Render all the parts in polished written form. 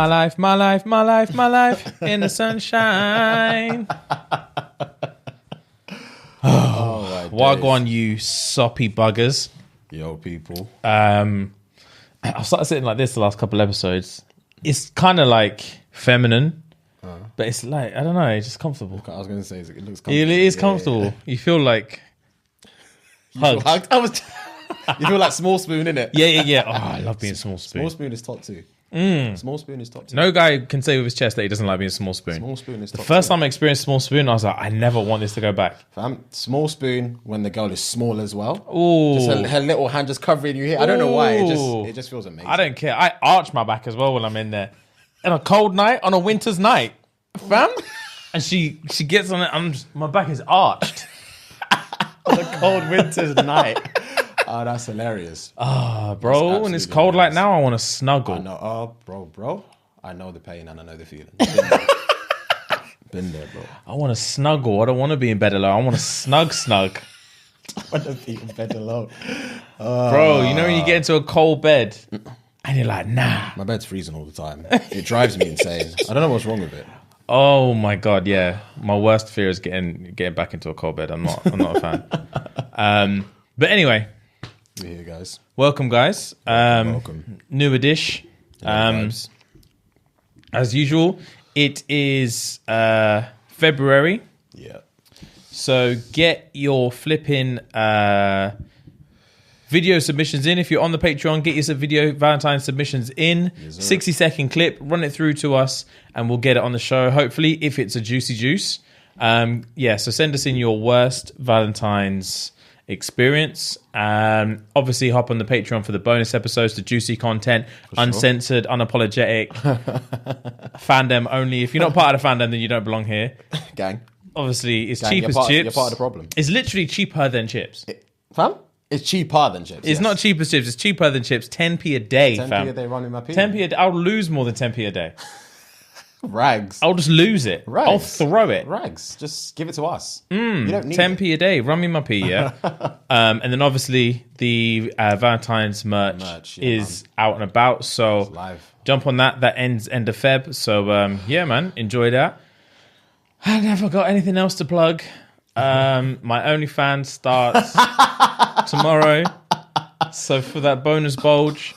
life, my life, my life, my life in the sunshine. Oh, Wagwan, you soppy buggers. Yo, people. I've started sitting like this the last couple episodes. It's kind of like feminine, but it's like, I don't know, it's just comfortable. I was going to say, it looks comfortable. It is comfortable. Yeah. You feel like hugged. You feel like Small Spoon, innit? Yeah. Oh, I love being Small Spoon. Small Spoon is top two. Small Spoon is top two. No guy can say with his chest that he doesn't like being Small Spoon. Small Spoon is top two. The first time I experienced Small Spoon, I was like, I never want this to go back. Fam, Small Spoon when the girl is small as well. Ooh. Just her little hand just covering you here. I don't know why. It just feels amazing. I don't care. I arch my back as well when I'm in there. On a cold night, on a winter's night, fam. And she gets on it. My back is arched. On a cold winter's night. Oh, that's hilarious. Bro, when it's cold like now, I want to snuggle. I know, bro. I know the pain and I know the feeling. Been there, bro. I want to snuggle. I don't want to be in bed alone. I want to snug. I want to be in bed alone. Bro, you know when you get into a cold bed and you're like, nah. My bed's freezing all the time. It drives me insane. I don't know what's wrong with it. Oh my God, yeah. My worst fear is getting back into a cold bed. I'm not a fan. But anyway. We're here, guys. Welcome, guys. Welcome. New edition. As usual, it is February. Yeah. So get your flipping video submissions in. If you're on the Patreon, get your video Valentine's submissions in. Yes, 60-second clip, run it through to us, and we'll get it on the show, hopefully, if it's a juicy juice. So send us in your worst Valentine's experience. Obviously, hop on the Patreon for the bonus episodes, the juicy content, uncensored, unapologetic, fandom only. If you're not part of the fandom, then you don't belong here. Gang. Obviously, it's cheap as chips. You're part of the problem. It's literally cheaper than chips. Fam? It's cheaper than chips. It's not cheap as chips. It's cheaper than chips. 10p a day, 10p fam. 10p a day running my pee. 10p a day. I'll lose more than 10p a day. Rags. I'll just lose it. Rags. I'll throw it. Rags. Just give it to us. You don't need 10p a day. Run me my pee, yeah. And then obviously the Valentine's merch is out and about. So live. Jump on that. That ends end of Feb. So yeah, man, enjoy that. I never got anything else to plug. My OnlyFans starts tomorrow. So for that bonus bulge,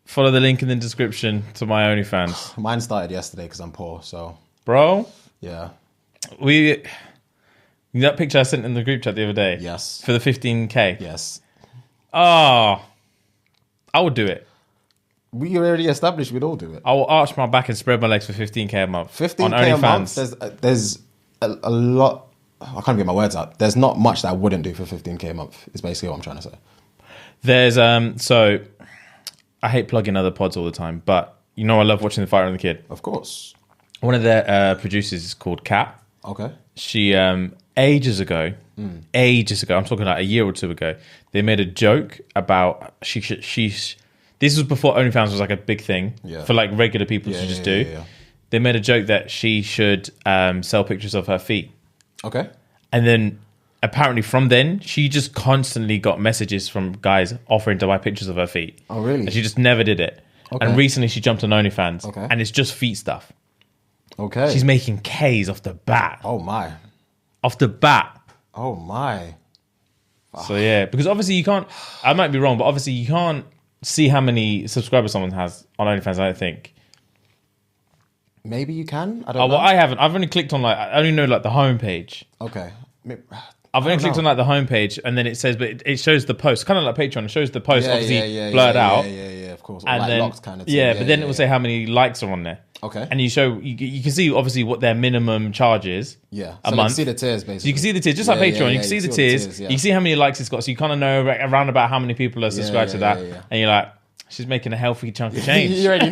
follow the link in the description to my OnlyFans. Mine started yesterday because I'm poor, so... Bro? Yeah. That picture I sent in the group chat the other day? Yes. For the 15k? Yes. Oh, I would do it. We already established we'd all do it. I will arch my back and spread my legs for 15k a month. 15k on a month? OnlyFans. There's a lot... I can't get my words out. There's not much that I wouldn't do for 15k a month, is basically what I'm trying to say. There's, so... I hate plugging other pods all the time, but you know I love watching The Fighter and the Kid. Of course. One of their producers is called Kat. Okay. She, ages ago, I'm talking like a year or two ago, they made a joke about this was before OnlyFans was like a big thing for like regular people to just do. Yeah. They made a joke that she should sell pictures of her feet. Okay. And then apparently from then, she just constantly got messages from guys offering to buy pictures of her feet. Oh, really? And she just never did it. Okay. And recently she jumped on OnlyFans. Okay. And it's just feet stuff. Okay. She's making K's off the bat. Oh, my. Off the bat. Oh, my. So, yeah. Because obviously you can't... I might be wrong, but obviously you can't see how many subscribers someone has on OnlyFans, I don't think. Maybe you can? I don't know. Well, I haven't. I've only clicked on I only know the homepage. Okay. I've only clicked on the homepage, and then it says, but it shows the post, kind of like Patreon. It shows the post, obviously blurred out. Yeah, of course. Or and like then, locked kind of thing. Yeah, but then it will say how many likes are on there. Okay. And you can see obviously what their minimum charge is. Yeah. A month. You can see the tiers basically. So you can see the tiers, just like Patreon. You can see the tiers. You can see how many likes it's got, so you kind of know around about how many people are subscribed to that. And you're like, she's making a healthy chunk of change. You already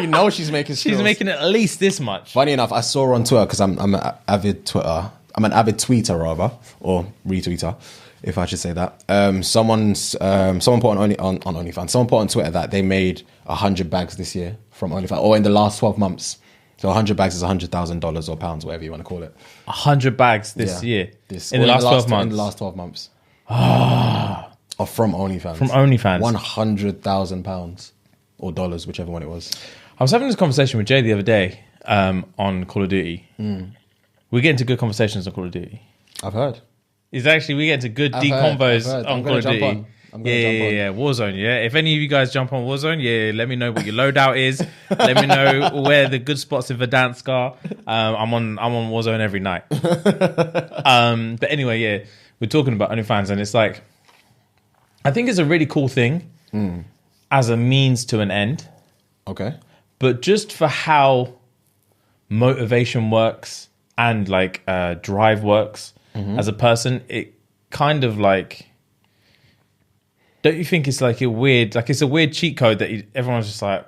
know she's making. She's making at least this much. Funny enough, I saw her on Twitter because I'm an avid tweeter rather, or retweeter, if I should say that. Someone put on OnlyFans. Someone put on Twitter that they made 100 bags this year from OnlyFans, or in the last 12 months. So 100 bags is $100,000 or pounds, whatever you want to call it. 100 bags this year. In the last 12 months. In the last 12 months. Or from OnlyFans. From OnlyFans. £100,000 or dollars, whichever one it was. I was having this conversation with Jay the other day on Call of Duty. We get into good conversations on Call of Duty. I've heard. It's actually, we get into good deep combos on Call of Duty. Yeah. Warzone, yeah. If any of you guys jump on Warzone, yeah, let me know what your loadout is. Let me know where the good spots in Verdansk are. I'm on Warzone every night. But anyway, yeah, we're talking about OnlyFans, and it's like, I think it's a really cool thing as a means to an end. Okay. But just for how motivation works and like drive works as a person, it kind of like, don't you think it's like it's a weird cheat code that everyone's just like,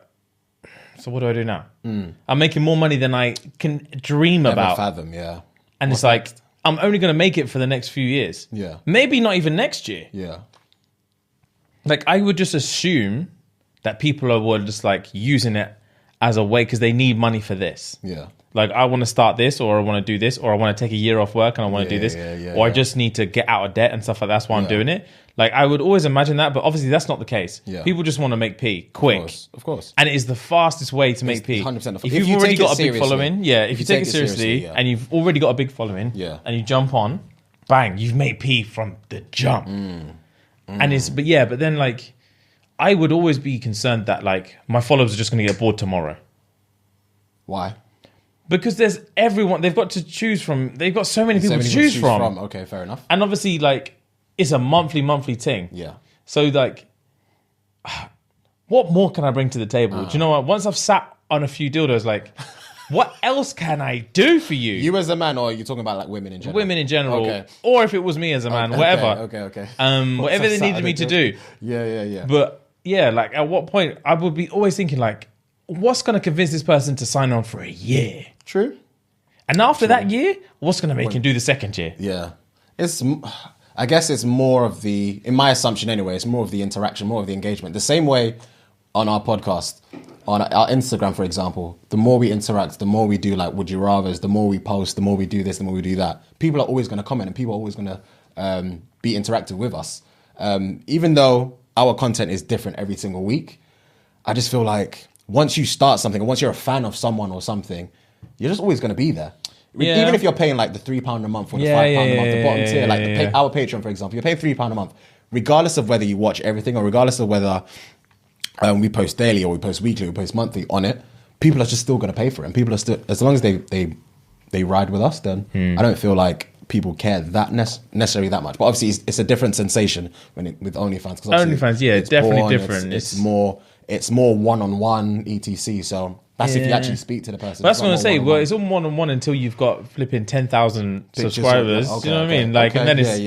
so what do I do now? I'm making more money than I can dream about. Fathom, yeah. And it's like, I'm only going to make it for the next few years. Yeah. Maybe not even next year. Yeah. Like, I would just assume that people were just like using it as a way because they need money for this. Yeah. Like, I want to start this, or I want to do this, or I want to take a year off work and I want to do this, or I just need to get out of debt and stuff like that. That's why I'm doing it. Like, I would always imagine that, but obviously that's not the case. Yeah. People just want to make P quick. Of course. And it is the fastest way to make P. 100%. If you've already got a big following, if you take it seriously and you've already got a big following, and you jump on, bang, you've made P from the jump. And but then like, I would always be concerned that like my followers are just going to get bored tomorrow. Why? Because there's everyone, they've got to choose from, they've got so many people to choose from. Okay, fair enough. And obviously like, it's a monthly thing. Yeah. So like, what more can I bring to the table? Do you know what? Once I've sat on a few dildos, like, what else can I do for you? You as a man, or are you talking about like women in general? Women in general. Okay. Or if it was me as a man, whatever. Okay. Whatever they needed me to do. Yeah. But yeah, like at what point, I would be always thinking like, what's going to convince this person to sign on for a year? True. And after that year, what's going to make him do the second year? Yeah. I guess it's more of the, in my assumption anyway, it's more of the interaction, more of the engagement. The same way on our podcast, on our Instagram, for example, the more we interact, the more we do like would you rathers, the more we post, the more we do this, the more we do that. People are always going to comment and people are always going to be interactive with us. Even though our content is different every single week, I just feel like once you start something, and once you're a fan of someone or something, you're just always going to be there. Yeah. Even if you're paying like the £3 a month or the £5 a month, the bottom tier, like our Patreon, for example, you're paying £3 a month, regardless of whether you watch everything or regardless of whether we post daily or we post weekly or we post monthly on it, people are just still going to pay for it. And people are still, as long as they ride with us, then I don't feel like people care that necessarily that much. But obviously, it's a different sensation with OnlyFans. OnlyFans, it's definitely different. It's more one-on-one, etc. So that's if you actually speak to the person. But that's what I'm saying. Well, it's all one-on-one until you've got flipping 10,000 subscribers. You know what I mean? Like, and then it's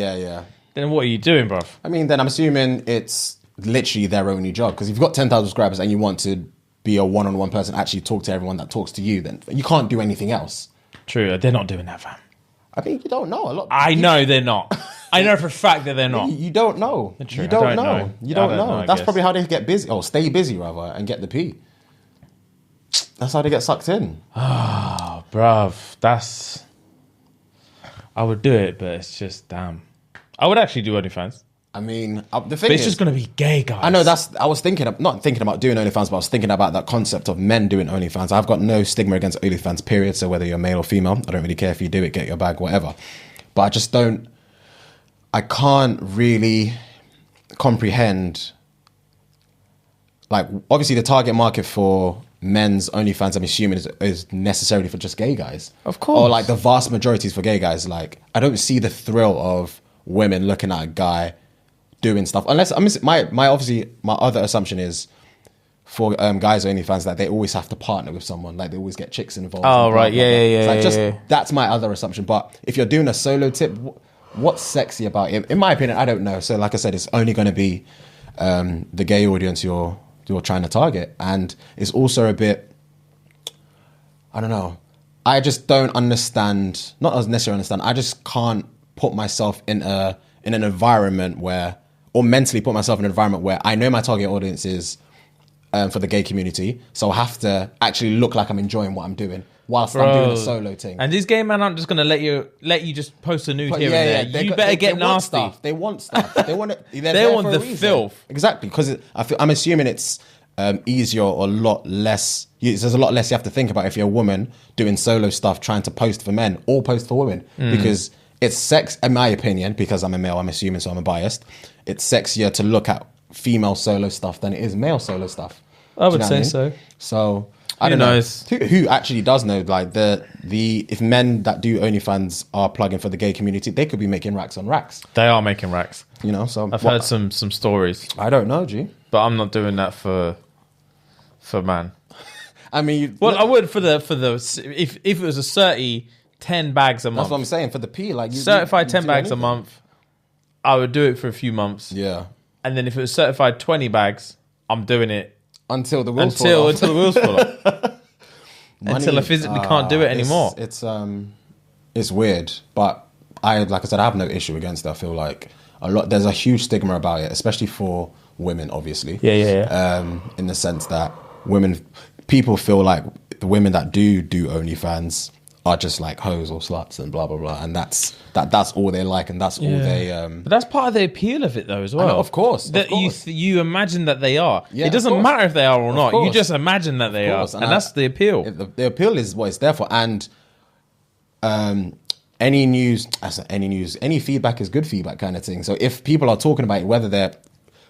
Then what are you doing, bruv? I mean, then I'm assuming it's literally their only job. Because if you've got 10,000 subscribers and you want to be a one-on-one person, actually talk to everyone that talks to you, then you can't do anything else. True, they're not doing that, fam. I think you don't know a lot. I know they're not. I know for a fact that they're not. You don't know. True, you don't know. You don't know. That's probably how they get busy. Or stay busy, rather, and get the P. That's how they get sucked in. Oh, bruv. I would do it, but it's just, damn. I would actually do OnlyFans. I mean, the thing but it's just going to be gay guys. I know I was not thinking about doing OnlyFans, but I was thinking about that concept of men doing OnlyFans. I've got no stigma against OnlyFans, period. So whether you're male or female, I don't really care if you do it, get your bag, whatever. But I can't really comprehend, like, obviously the target market for men's OnlyFans, I'm assuming, is necessarily for just gay guys. Of course. Or like the vast majority is for gay guys. Like, I don't see the thrill of women looking at a guy doing stuff, unless my other assumption is for guys or OnlyFans that they always have to partner with someone, like they always get chicks involved. Oh, right, yeah. That's my other assumption. But if you're doing a solo tip, what's sexy about it? In my opinion, I don't know. So like I said, it's only going to be the gay audience you're trying to target, and it's also a bit, I don't know. I just don't understand. Not as necessarily understand. I just can't put myself in an environment where, or mentally put myself in an environment where I know my target audience is for the gay community, so I have to actually look like I'm enjoying what I'm doing whilst I'm doing a solo thing. And these gay men aren't just going to let you just post a nude here and there. You better get nasty. They want stuff. They want it. They want the filth. Exactly, because I'm assuming it's easier or a lot less. There's a lot less you have to think about if you're a woman doing solo stuff, trying to post for men or post for women, because it's sex. In my opinion, because I'm a male, I'm assuming, so I'm biased. It's sexier to look at female solo stuff than it is male solo stuff. I would say so. So I don't know who actually does know. Like the if men that do OnlyFans are plugging for the gay community, they could be making racks on racks. They are making racks. You know, so I've heard some stories. I don't know, G. But I'm not doing that for man. I mean, I would for the if it was a 10 bags a month. That's what I'm saying, for the P, like certified 10 bags a month, I would do it for a few months. Yeah. And then if it was certified 20 bags, I'm doing it until the wheels fall off. Until the wheels fall off. Until I physically can't do it anymore. It's weird, but like I said, I have no issue against it. I feel like there's a huge stigma about it, especially for women, obviously. Yeah. In the sense that people feel like the women that do OnlyFans are just like hoes or sluts and blah blah blah, and that's all they like, and that's all they. But that's part of the appeal of it, though, as well. Know, of course. You imagine that they are. Yeah, it doesn't matter if they are or not. You just imagine that they are, and that's the appeal. The appeal is what it's there for, and any feedback is good feedback, kind of thing. So if people are talking about it, whether they're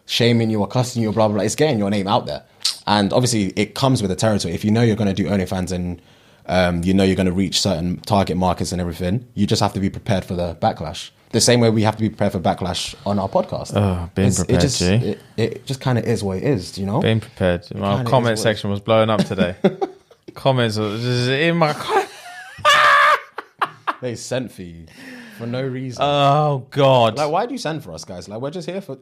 shaming you or cussing you or blah blah blah, it's getting your name out there, and obviously it comes with the territory. If you know you're going to do OnlyFans and you know you're going to reach certain target markets and everything, you just have to be prepared for the backlash. The same way we have to be prepared for backlash on our podcast. Being prepared, it just kind of is what it is, you know? Being prepared. My comment section was blowing up today. Comments were just in my... They sent for you for no reason. Oh, God. Like, why do you send for us, guys? Like, we're just here to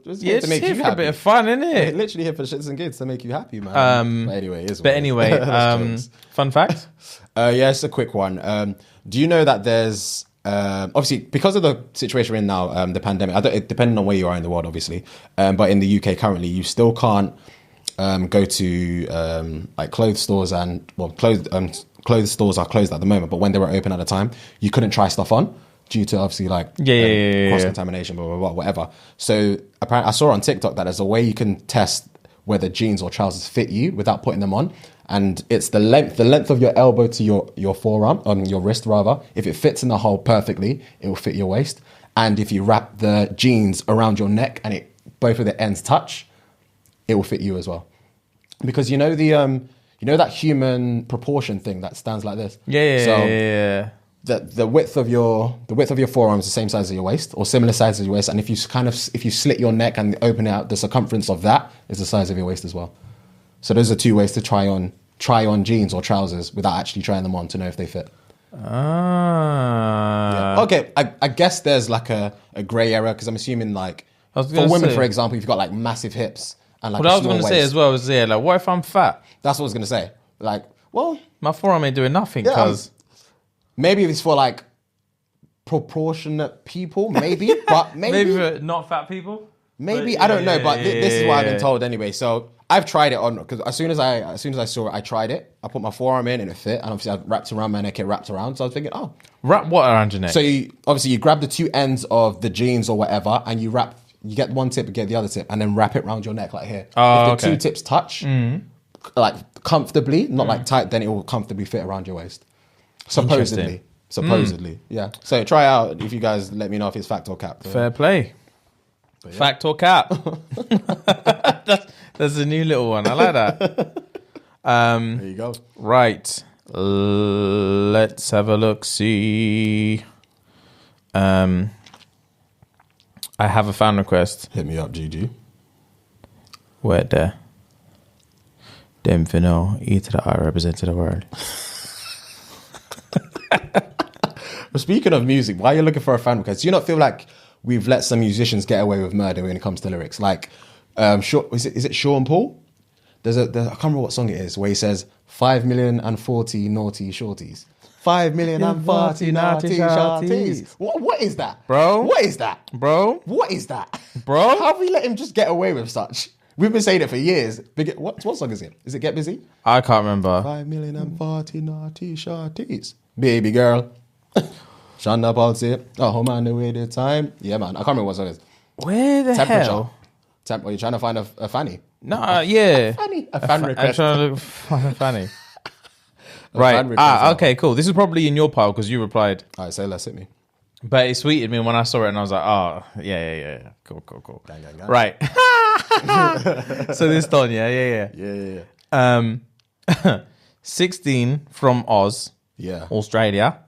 make you happy. A bit of fun, isn't it? We're literally here for shits and gigs to make you happy, man. But anyway, fun fact? Yeah, it's a quick one. Do you know that there's obviously, because of the situation we're in now, the pandemic, depending on where you are in the world, obviously, but in the UK currently, you still can't go to like clothes stores clothes stores are closed at the moment, but when they were open at the time, you couldn't try stuff on due to obviously like cross-contamination, blah, blah, blah, whatever. So apparently I saw on TikTok that there's a way you can test whether jeans or trousers fit you without putting them on. And it's the length of your elbow to your forearm, on your wrist rather. If it fits in the hole perfectly, it will fit your waist. And if you wrap the jeans around your neck and both of the ends touch, it will fit you as well. Because you know that human proportion thing that stands like this? Yeah. The width of your forearm is the same size as your waist, or similar size as your waist. And if you slit your neck and open it out, the circumference of that is the size of your waist as well. So those are two ways to try on jeans or trousers without actually trying them on to know if they fit. Yeah. Okay, I guess there's like a grey area, because I'm assuming like for women, for example, if you've got like massive hips and like what I was going to say as well was, like, what if I'm fat? That's what I was going to say. Like, well, my forearm ain't doing nothing, because maybe it's for like proportionate people, maybe, but maybe for not fat people. Maybe, I don't know, but this is what I've been told anyway. So I've tried it on, because as soon as I saw it, I tried it. I put my forearm in and it fit, and obviously I wrapped around my neck, it wrapped around. So I was thinking, wrap what around your neck? So you grab the two ends of the jeans or whatever, and you get one tip and get the other tip, and then wrap it around your neck like here. If the two tips touch, like comfortably, not like tight, then it will comfortably fit around your waist. Supposedly, yeah. So try out, if you guys let me know if it's fact or cap. Fair play. Yeah. Fact or cap? That's a new little one. I like that. There you go. Right. Let's have a look. See. I have a fan request. Hit me up, GG. Where there? Dem for no. E to the I represented the world. But speaking of music, why are you looking for a fan request? Do you not feel like we've let some musicians get away with murder when it comes to lyrics? Like, is it Sean Paul? I can't remember what song it is, where he says 5,040,000 naughty shorties. 5,040,000 naughty shorties. What is that, bro? What is that, bro? What is that, bro? How have we let him just get away with such? We've been saying it for years. What song is it? Is it Get Busy? I can't remember. 5,040,000 naughty shorties. Baby girl. Shonda Paul say, home on the way the time. Yeah, man. I can't remember what song it is. Where the hell? Are you trying to find a fanny? Nah, yeah. A fan I'm request. trying to look funny. fan Right. request. Okay, cool. This is probably in your pile because you replied. All right, say less, hit me. But it sweetened me when I saw it and I was like, oh, yeah. Cool. Gang. Right. So this done, yeah. Yeah. 16 from Oz, Yeah. Australia.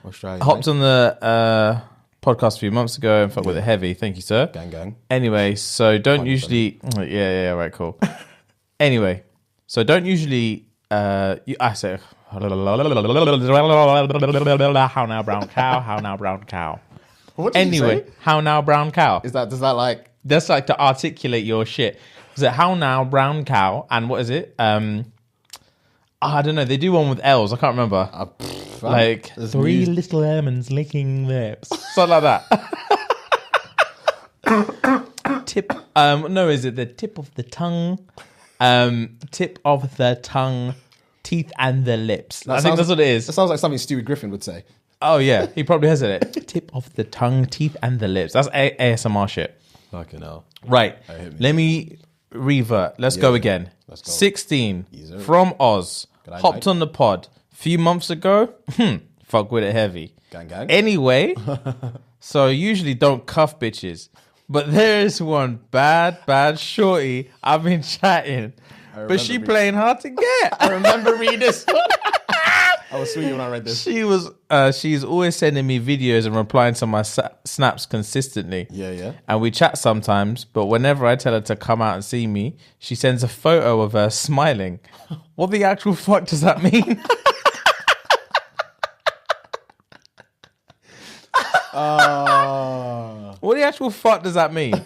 Australia. Hopped on the podcast a few months ago and fucked with it heavy. Thank you, sir. Gang. Anyway, so don't usually... Yeah, right, cool. Anyway, so don't usually... I say... How now, brown cow? What did you Anyway, say? how now, brown cow? Does that like... That's like to articulate your shit. Is it how now, brown cow? And what is it? I don't know. They do one with L's. I can't remember. Like three little lemons licking lips. Something like that. Tip. No, is it the tip of the tongue? Tip of the tongue, teeth and the lips. I think that's what it is. That sounds like something Stewie Griffin would say. Oh yeah, he probably has it. Tip of the tongue, teeth and the lips. That's ASMR shit. Fucking hell. Right. Let me revert. Let's go again. Let's go. 16 Easy. from Oz. Good Hopped night. on the pod a few months ago. Fuck with it heavy. Gang. Anyway, so I usually don't cuff bitches, but there is one bad shorty I've been chatting, but she playing hard to get. I remember reading this. I was sweet when I read this. She's always sending me videos and replying to my snaps consistently. Yeah. And we chat sometimes, but whenever I tell her to come out and see me, she sends a photo of her smiling. What the actual fuck does that mean? What the actual fuck does that mean?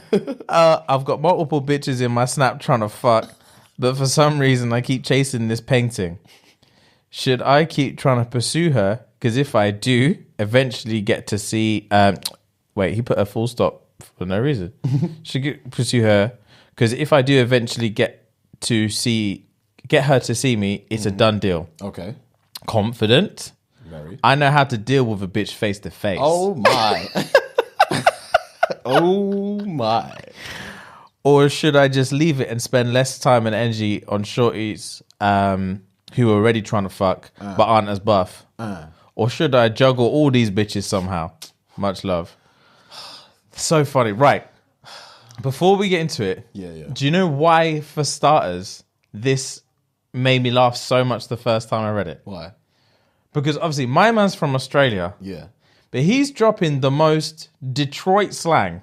I've got multiple bitches in my snap trying to fuck, but for some reason I keep chasing this painting. Should I keep trying to pursue her? Because if I do, eventually get to see... wait, he put a full stop for no reason. Should pursue her? Because if I do eventually get her to see me, it's a done deal. Okay. Confident. Very. I know how to deal with a bitch face to face. Oh my. Oh my. Or should I just leave it and spend less time and energy on shorties who are already trying to fuck but aren't as buff? Or should I juggle all these bitches somehow? Much love. So funny. Right. Before we get into it, do you know why, for starters, this made me laugh so much the first time I read it? Why? Because obviously my man's from Australia. Yeah. But he's dropping the most Detroit slang.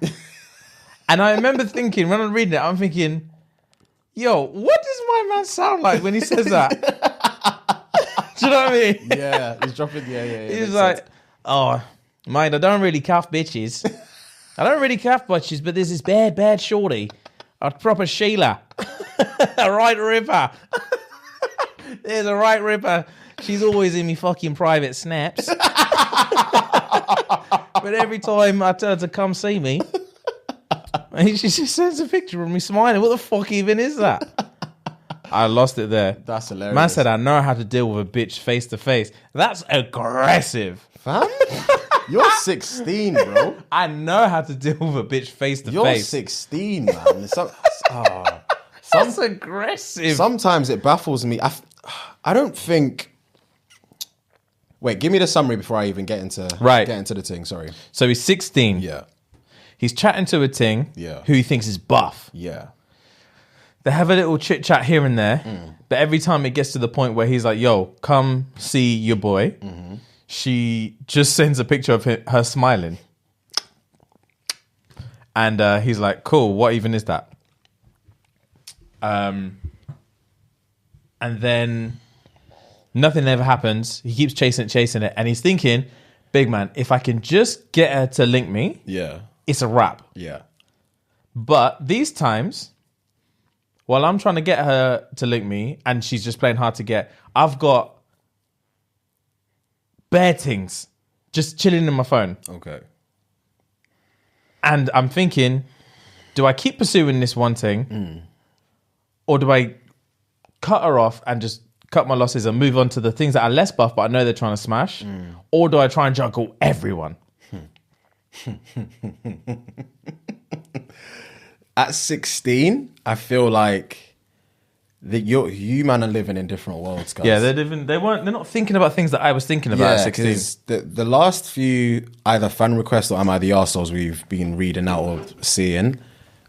And I remember thinking, when I'm reading it, I'm thinking, yo, what does my man sound like when he says that? Do you know what I mean? Yeah, he's dropping, yeah. He's like, oh, mate, I don't really cuff bitches. I don't really cuff bitches, but there's this bad shorty. A proper Sheila. A right ripper. There's a right ripper. She's always in me fucking private snaps. But every time I tell her to come see me, she just sends a picture of me smiling. What the fuck even is that? I lost it there. That's hilarious. Man said, I know how to deal with a bitch face to face. That's aggressive. Fam? You're 16, bro. I know how to deal with a bitch face to You're face. 16, man. That's aggressive. Sometimes it baffles me. I don't think... Wait, give me the summary before I even get into the thing. Sorry. So he's 16. Yeah. He's chatting to a ting who he thinks is buff. Yeah. They have a little chit chat here and there, but every time it gets to the point where he's like, yo, come see your boy, she just sends a picture of her smiling. And he's like, cool, what even is that? And then nothing ever happens. He keeps chasing it, and he's thinking, big man, if I can just get her to link me, it's a wrap. Yeah. But these times, while I'm trying to get her to link me and she's just playing hard to get, I've got bare things just chilling in my phone. Okay. And I'm thinking, do I keep pursuing this one thing? Or do I cut her off and just cut my losses and move on to the things that are less buff but I know they're trying to smash? Or do I try and juggle everyone? At 16, I feel like you man are living in different worlds, guys. Yeah, they're not thinking about things that I was thinking about at 16. Because the last few either fan requests or Am I the Arseholes we've been reading out or seeing,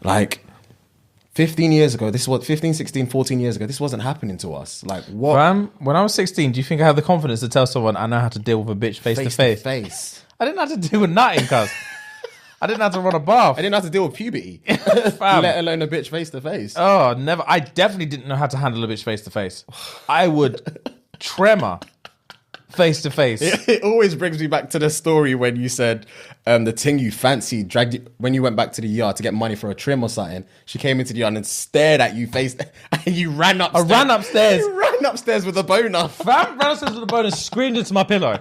like 15 years ago, this was 15, 16, 14 years ago, this wasn't happening to us. Like what? When I was 16, do you think I had the confidence to tell someone I know how to deal with a bitch face to face? I didn't have to deal with nothing, cuz. I didn't have to run a bath. I didn't have to deal with puberty, let alone a bitch face to face. Oh, never. I definitely didn't know how to handle a bitch face to face. I would tremor face to face. It always brings me back to the story when you said the thing you fancied dragged you, when you went back to the yard to get money for a trim or something. She came into the yard and stared at you face, and you ran upstairs. I ran upstairs. You ran upstairs with a boner. Fam ran upstairs with a boner, screamed into my pillow.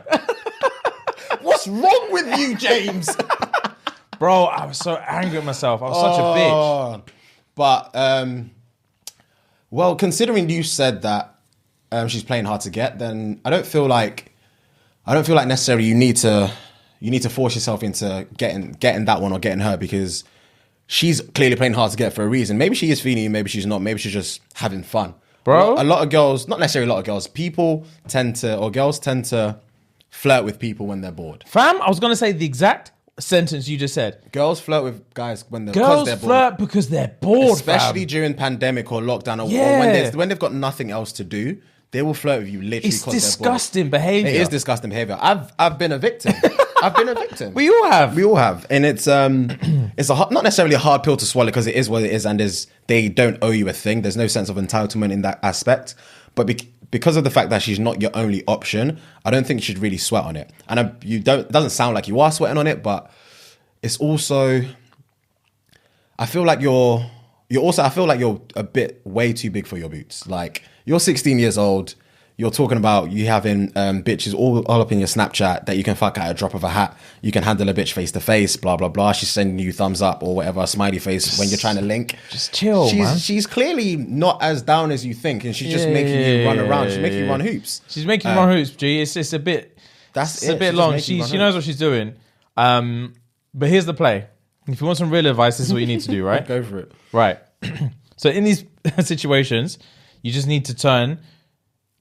What's wrong with you, James? Bro, I was so angry at myself. I was such a bitch. But well, considering you said that she's playing hard to get, then I don't feel like necessarily you need to force yourself into getting that one or getting her, because she's clearly playing hard to get for a reason. Maybe she is feeling you, maybe she's not, maybe she's just having fun. Bro, a lot of girls, not necessarily a lot of girls, girls tend to flirt with people when they're bored. Fam, I was gonna say the exact sentence you just said. Girls flirt with guys when they're Girls bored. flirt because they're bored, especially fam. during pandemic or lockdown or Yeah. when they've got nothing else to do. They will flirt with you literally It's because they're disgusting bored. behavior. It is disgusting behavior. I've been a victim. I've been a victim. We all have. We all have, and it's not necessarily a hard pill to swallow, because it is what it is, and they don't owe you a thing. There's no sense of entitlement in that aspect, but because of the fact that she's not your only option, I don't think you should really sweat on it. And it doesn't sound like you are sweating on it, but it's also, I feel like you're a bit way too big for your boots. Like, you're 16 years old. You're talking about you having bitches all up in your Snapchat that you can fuck at a drop of a hat. You can handle a bitch face to face, blah, blah, blah. She's sending you thumbs up or whatever, a smiley face when you're trying to link. Just chill, man. She's clearly not as down as you think, and she's just making you run around. She's making you run hoops. She's making you run hoops, G. It's a bit... It's a bit long. She knows what she's doing. But here's the play. If you want some real advice, this is what you need to do, right? Go for it. Right. So in these situations, you just need to turn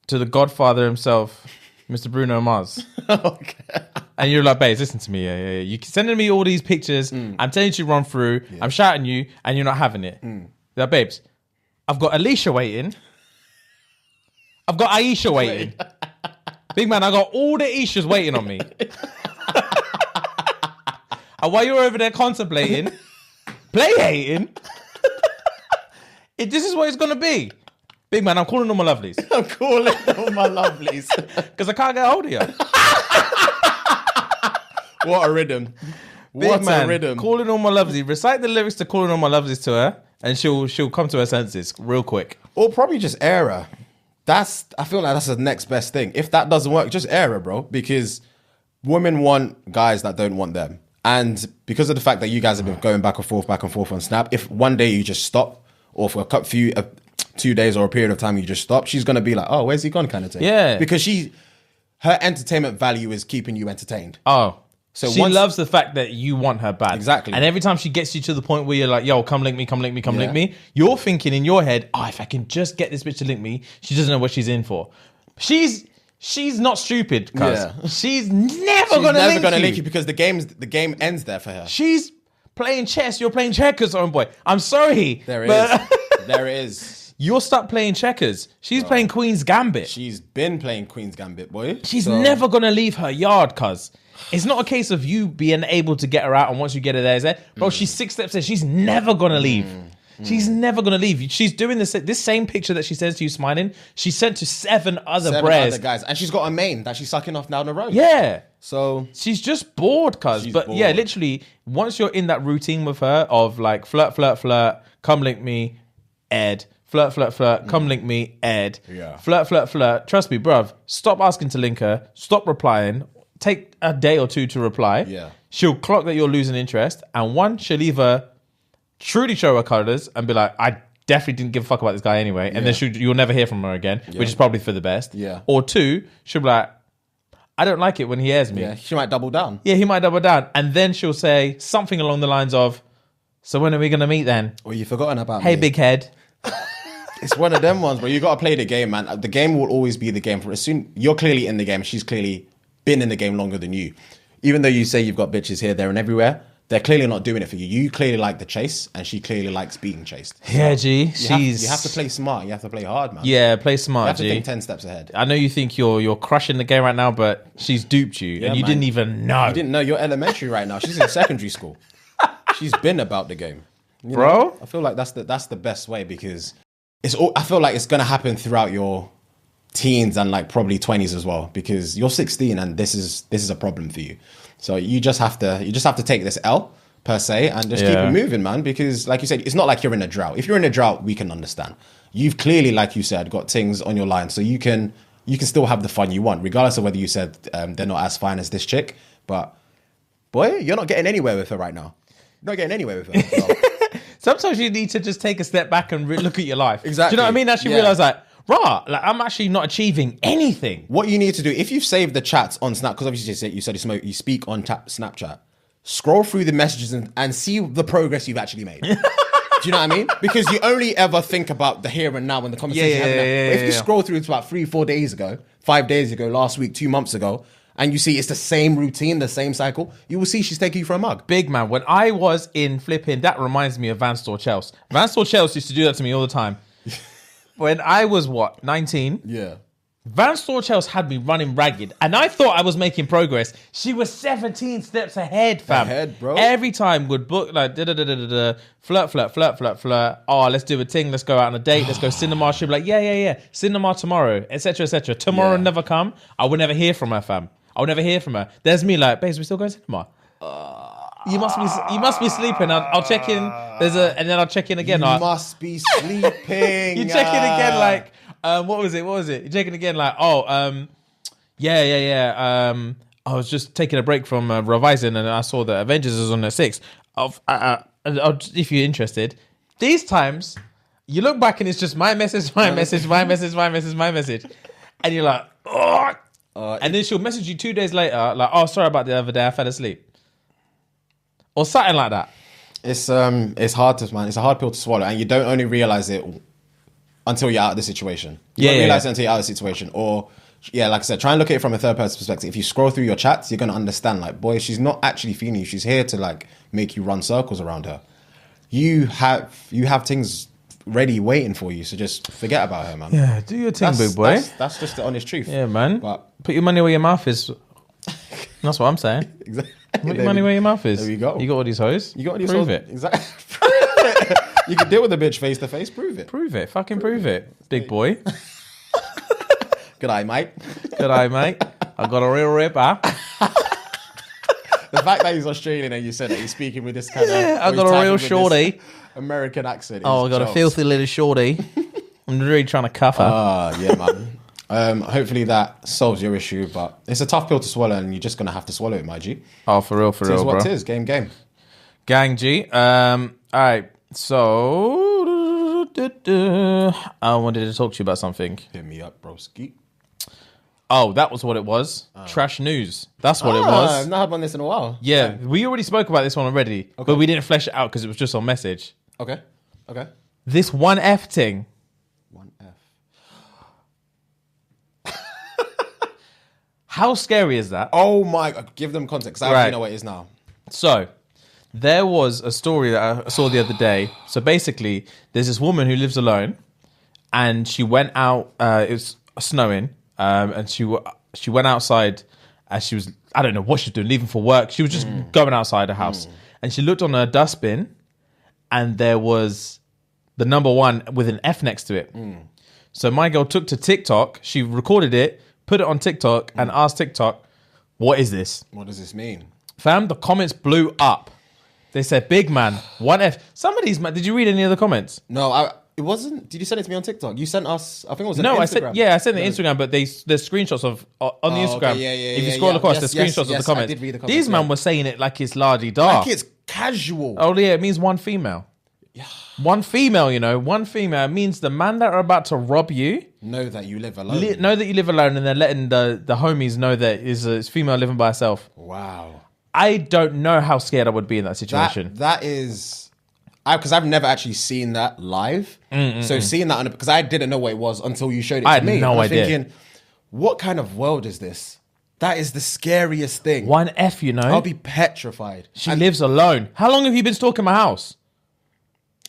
to the Godfather himself, Mr. Bruno Mars. Okay. And you're like, babes, listen to me. Yeah. You sending me all these pictures. I'm telling you to run through. Yeah. I'm shouting you, and you're not having it. You're like, babes, I've got Alicia waiting. I've got Aisha waiting. Big man, I got all the Aishas waiting on me. And while you're over there contemplating, play hating, this is what it's going to be. Big man, I'm calling all my lovelies. I'm calling all my lovelies. Because I can't get hold of you. What a rhythm. What a rhythm. Calling all my lovelies. Recite the lyrics to Calling All My Lovelies to her, and she'll come to her senses real quick. Or probably just air her. I feel like that's the next best thing. If that doesn't work, just air her, bro. Because women want guys that don't want them. And because of the fact that you guys have been going back and forth on Snap, if one day you just stop, or for a few 2 days or a period of time you just stop, she's gonna be like, oh, where's he gone, kind of thing. Yeah. Because her entertainment value is keeping you entertained. Oh. So she loves the fact that you want her bad. Exactly. And every time she gets you to the point where you're like, yo, come link me, link me, you're thinking in your head, oh, if I can just get this bitch to link me, she doesn't know what she's in for. She's not stupid, cuz. Yeah. She's never gonna link you because the game ends there for her. She's playing chess, you're playing checkers, homeboy. I'm sorry. There is. You're stuck playing checkers. She's playing Queen's Gambit. She's been playing Queen's Gambit, boy. She's never gonna leave her yard, cuz. It's not a case of you being able to get her out, and once you get her there, bro, she's 6 steps there. She's never gonna leave. She's never gonna leave. She's doing this same picture that she sends to you smiling. She sent to 7 other guys, and she's got a main that she's sucking off down the road. Yeah, so she's just bored, cuz. But bored. Yeah, literally, once you're in that routine with her of like flirt, come link me, Ed. Flirt, come link me, Ed. Yeah. Flirt. Trust me, bruv. Stop asking to link her. Stop replying. Take a day or 2 to reply. Yeah. She'll clock that you're losing interest, and she'll either truly show her colours and be like, I definitely didn't give a fuck about this guy anyway, and then you'll never hear from her again, which is probably for the best. Yeah. Or 2, she'll be like, I don't like it when he airs me. Yeah, she might double down. Yeah, he might double down. And then she'll say something along the lines of, so when are we going to meet then? Or you've forgotten about me. Hey, big head. It's one of them ones, bro. You got to play the game, man. The game will always be the game. For as soon you're clearly in the game, she's clearly been in the game longer than you. Even though you say you've got bitches here, there, and everywhere, they're clearly not doing it for you. You clearly like the chase, and she clearly likes being chased. Yeah, G. You have to play smart. You have to play hard, man. Yeah, play smart, You have to G. think 10 steps ahead. I know you think you're crushing the game right now, but she's duped you, and you didn't even know. You didn't know. You're elementary right now. She's in secondary school. She's been about the game. You Bro? know? I feel like that's the best way, because I feel like it's gonna happen throughout your teens and like probably 20s as well, because you're 16 and this is a problem for you. So you just have to take this L per se and just keep it moving, man, because like you said, it's not like you're in a drought. If you're in a drought, we can understand. You've clearly, like you said, got things on your line, so you can still have the fun you want, regardless of whether you said they're not as fine as this chick. But boy, you're not getting anywhere with her right now. You're not getting anywhere with her. So. Sometimes you need to just take a step back and look at your life. Exactly. Do you know what I mean? Actually realize like, like I'm actually not achieving anything. What you need to do, if you've saved the chats on Snap, because obviously you said you speak on Snapchat, scroll through the messages and see the progress you've actually made. Do you know what I mean? Because you only ever think about the here and now and the conversation. If you scroll through, it's about 3-4 days ago, 5 days ago, last week, 2 months ago, and you see it's the same routine, the same cycle, you will see she's taking you for a mug. Big man, when I was in flipping, that reminds me of Van Store Chelsea. Van Store Chelsea used to do that to me all the time. When I was, 19? Yeah. Van Store Chelsea had me running ragged, and I thought I was making progress. She was 17 steps ahead, fam. Ahead, bro. Every time would book like flirt. Oh, let's do a thing. Let's go out on a date. Let's go cinema. She'd be like, yeah. Cinema tomorrow, etc., etc. Tomorrow never come. I would never hear from her, fam. I would never hear from her. There's me like, babes, we still going cinema? You must be sleeping. I'll check in. And then I'll check in again. You must be sleeping. You check in again like. What was it? You're checking again, like, yeah. I was just taking a break from revising, and I saw that Avengers is on the 6th. If you're interested, these times you look back and it's just my message, and you're like, oh. And then she'll message you 2 days later, like, oh, sorry about the other day, I fell asleep, or something like that. It's hard to, man. It's a hard pill to swallow, and you don't only realize it until you're out of the situation. You don't realize it until you're out of the situation. Or, like I said, try and look at it from a third person perspective. If you scroll through your chats, you're going to understand, like, boy, she's not actually feeling you. She's here to, like, make you run circles around her. You have things ready waiting for you, so just forget about her, man. Yeah, do your thing, big boy. That's just the honest truth. Yeah, man. But put your money where your mouth is. That's what I'm saying. Exactly. Put your money where your mouth is. There you go. You got all these hoes. You got all these Prove hoes. it. Exactly. You can deal with a bitch face to face. Prove it. Prove it. Fucking prove it. Big boy. Good eye, mate. Good eye, mate. I got a real ripper. The fact that he's Australian and you said that he's speaking with this kind of... I got a real shorty. American accent. Oh, I got a filthy little shorty. I'm really trying to cuff her. Yeah, man. Hopefully that solves your issue, but it's a tough pill to swallow and you're just going to have to swallow it, my G. Oh, for real, bro. What it is. Game. Gang G. All right. So, I wanted to talk to you about something. Hit me up, broski. Oh, that was what it was. Trash news. That's what it was. I've not had one this in a while. Yeah, we already spoke about this one already, but we didn't flesh it out because it was just on message. Okay. This 1F thing. 1F. How scary is that? Oh my God. Give them context. I already know what it is now. So, there was a story that I saw the other day. So basically, there's this woman who lives alone, and she went out. It was snowing, and she went outside, and she was, I don't know what she was doing, leaving for work. She was just going outside her house, and she looked on her dustbin, and there was the number 1 with an F next to it. So my girl took to TikTok. She recorded it, put it on TikTok, and asked TikTok, "What is this? What does this mean?" Fam, the comments blew up. They said, big man, 1F. Some of these, man, did you read any of the comments? No, it wasn't. Did you send it to me on TikTok? You sent us, I think it was on Instagram. Instagram. I sent the Instagram, but there's screenshots of, on the Instagram. Okay, if you scroll across, there's screenshots of the comments. I did read the comments. These man were saying it like it's lardy dark. Like it's casual. Oh, yeah, it means one female. Yeah. One female, one female. It means the man that are about to rob you. Know that you live alone. Know that you live alone, and they're letting the homies know that it's a female living by herself. Wow. I don't know how scared I would be in that situation. That is because I've never actually seen that live. So seeing that because I didn't know what it was until you showed it to me. I had no idea. Thinking, what kind of world is this? That is the scariest thing. 1F, you know. I'll be petrified. She lives alone. How long have you been stalking my house?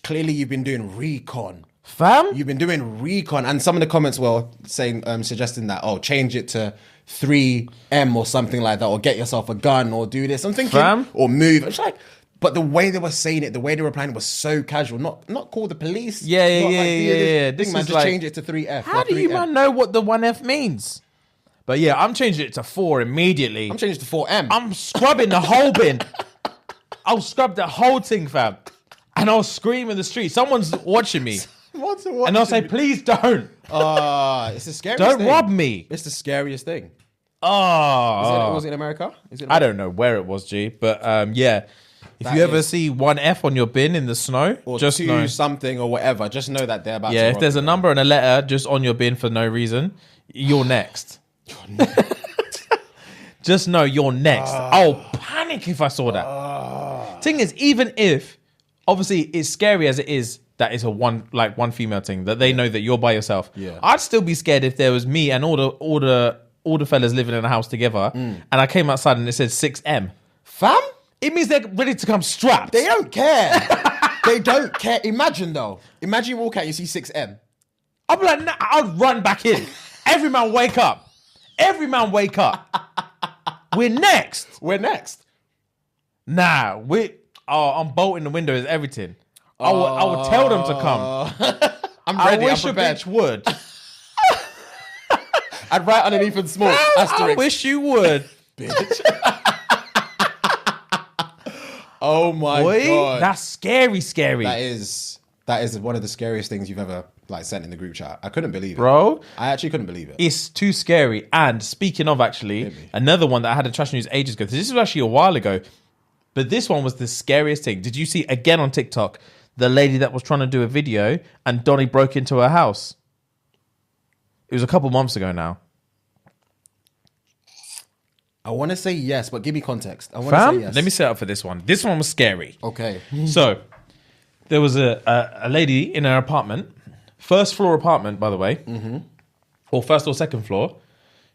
Clearly, you've been doing recon. Fam? You've been doing recon. And some of the comments were saying, suggesting that, change it to 3M or something like that, or get yourself a gun, or do this. I'm thinking, Fam? or move. It's like, but the way they were saying it, the way they were replying was so casual. Not call the police. Yeah. This This man, is just like, change it to 3F. how do you, man, know what the 1F means? But yeah, I'm changing it to 4 immediately. I'm changing it to 4M. I'm scrubbing the whole bin. I'll scrub the whole thing, fam. And I'll scream in the street. Someone's watching me. And I'll say, please don't. It's the scariest Don't thing. rob me. It's the scariest thing. Oh. Was it in America? I don't know where it was, G. But yeah. If That you ever is- see 1F on your bin in the snow, Or just two know. something or whatever. Just know that they're about to Yeah, if rob there's you. a number and a letter just on your bin for no reason, you're next. Just know you're next. I'll panic if I saw that. Thing is, even if, obviously, it's scary as it is that it's a one female thing that they know that you're by yourself. Yeah. I'd still be scared if there was me and all the fellas living in a house together, and I came outside and it said 6M. Fam? It means they're ready to come strapped. They don't care. They don't care. Imagine though. Imagine you walk out and you see 6M. I'll be like, nah, I'll run back in. Every man wake up. Every man wake up. We're next. We're next. Nah, I'm bolting the windows, everything. I will tell them to come. I'm ready. I wish I'm a prepared. bitch would. I'd write underneath in small. I Asterisk. wish you would. Bitch. Oh my Boy, god. that's scary. That is one of the scariest things you've ever sent in the group chat. I couldn't believe it. Bro, I actually couldn't believe it. it's too scary. And speaking of, actually, another one that I had in Trash News ages ago. This was actually a while ago. But this one was the scariest thing. Did you see, again on TikTok, the lady that was trying to do a video and Donnie broke into her house? It was a couple months ago now. I want to say yes, but give me context. I want to Fam, say yes. let me set up for this one. This one was scary. Okay. So, there was a lady in her apartment, first floor apartment, by the way, or first or second floor.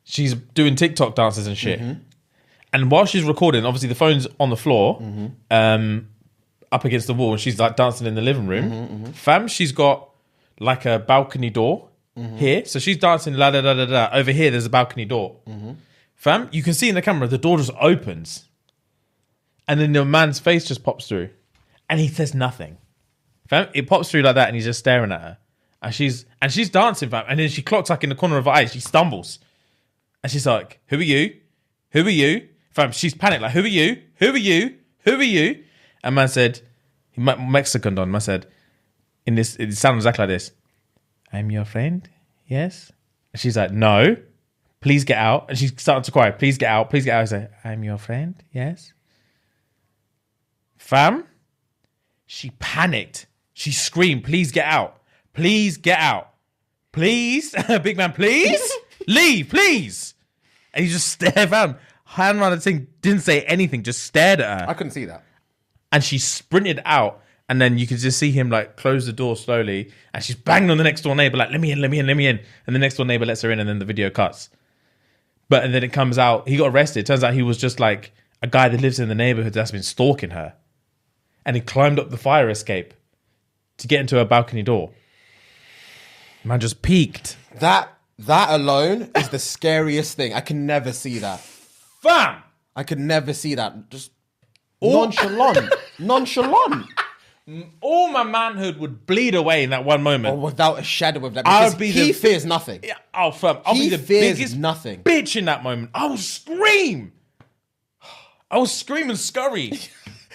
She's doing TikTok dances and shit. And while she's recording, obviously the phone's on the floor, up against the wall, and she's like dancing in the living room. Fam, she's got like a balcony door here. So she's dancing la da da da da. Over here, there's a balcony door. Fam, you can see in the camera, the door just opens. And then the man's face just pops through. And he says nothing. Fam, it pops through like that and he's just staring at her. And she's dancing, fam. And then she clocks like in the corner of her eye. She stumbles. And she's like, who are you? Who are you? Fam, she's panicked. Like, who are you? Who are you? Who are you? And man said, Mexican Don, man said, it sounds exactly like this. I'm your friend? Yes? And she's like, no. Please get out. And she started to cry. Please get out. Please get out. I said, I'm your friend? Yes? Fam, she panicked. She screamed, please get out. Please get out. Please. Big man, please. Leave, please. And he just stared, fam. Hand around the thing, didn't say anything, just stared at her. I couldn't see that. And she sprinted out. And then you could just see him like close the door slowly. And she's banging on the next door neighbor, like, let me in, let me in, let me in. And the next door neighbor lets her in and then the video cuts. And then it comes out, he got arrested. Turns out he was just like a guy that lives in the neighborhood that's been stalking her. And he climbed up the fire escape to get into her balcony door. Man just peeked. That alone is the scariest thing. I can never see that. Fam! I could never see that. Just nonchalant. Nonchalant. All my manhood would bleed away in that one moment. Or without a shadow of that. I Because would be he the- fears nothing. Yeah, oh, fam. I'll He be the fears biggest nothing. bitch in that moment. I will scream. I will scream and scurry.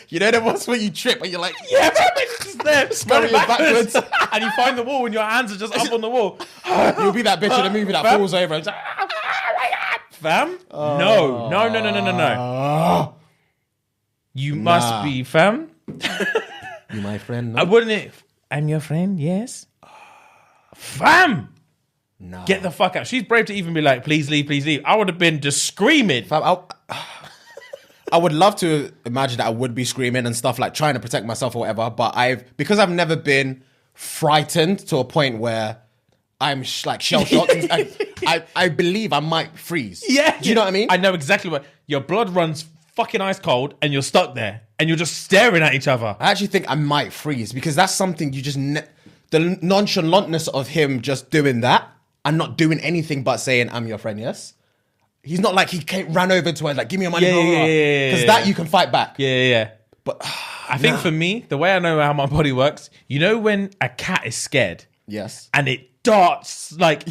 You know that once when you trip and you're like, Yeah, fam, it's just there. Scurry Scurrying backwards. backwards. And you find the wall and your hands are just up on the wall. you'll be that bitch in the movie that Fam? falls over. And Fam? No. You must be, fam. you my friend? I wouldn't it. I'm your friend, yes. Fam! No. Get the fuck out. She's brave to even be like, please leave, please leave. I would have been just screaming. Fam, I would love to imagine that I would be screaming and stuff, like trying to protect myself or whatever. But because I've never been frightened to a point where I'm like shell shocked. I believe I might freeze. Yeah. Do you know what I mean? I know exactly what. Your blood runs fucking ice cold and you're stuck there and you're just staring at each other. I actually think I might freeze because that's something you just... the nonchalantness of him just doing that and not doing anything but saying, I'm your friend, yes? He's not like he ran over to her like, give me your money, because that you can fight back. Yeah. But I think for me, the way I know how my body works, you know when a cat is scared? Yes. And it darts, like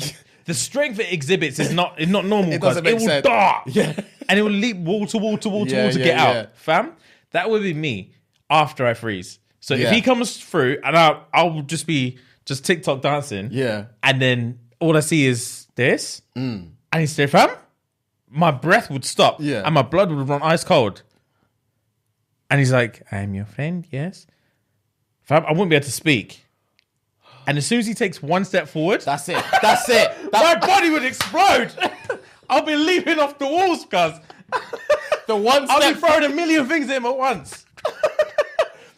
the strength it exhibits is not normal. It doesn't make will sense. Dart. Yeah. And it will leap wall to wall to wall to wall to get out. Fam, that would be me after I freeze. So if he comes through and I'll just be TikTok dancing. Yeah. And then all I see is this. And he's there, fam. My breath would stop. Yeah. And my blood would run ice cold. And he's like, I am your friend, yes. Fam, I wouldn't be able to speak. And as soon as he takes one step forward, That's it. my body would explode. I'll be leaping off the walls, cuz. The one step... I'll be throwing a million things at him at once.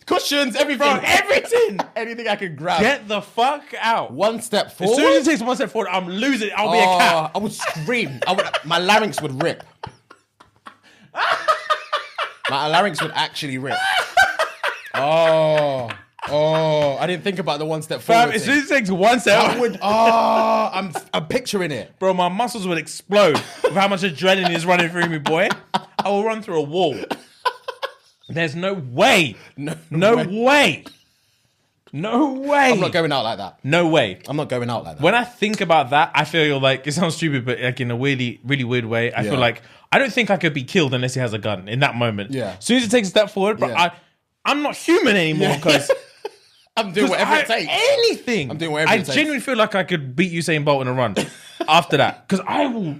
Cushions, everything. Bro, everything. Anything I can grab. Get the fuck out. One step forward. As soon as he takes one step forward, I'm losing it. I'll be a cat. I would scream. My larynx would rip. My larynx would actually rip. Oh, I didn't think about the one step forward. Fam, as soon as he takes one step, I'm picturing it. bro, my muscles would explode with how much adrenaline is running through me, boy. I will run through a wall. There's no way. No way. No way. I'm not going out like that. No way. I'm not going out like that. When I think about that, I feel like, it sounds stupid, but like in a really weird way, I feel like I don't think I could be killed unless he has a gun in that moment. Yeah. As soon as he takes a step forward, but I'm not human anymore because I'm doing whatever it takes. Anything. I'm doing whatever it takes. I genuinely feel like I could beat Usain Bolt in a run after that because I will.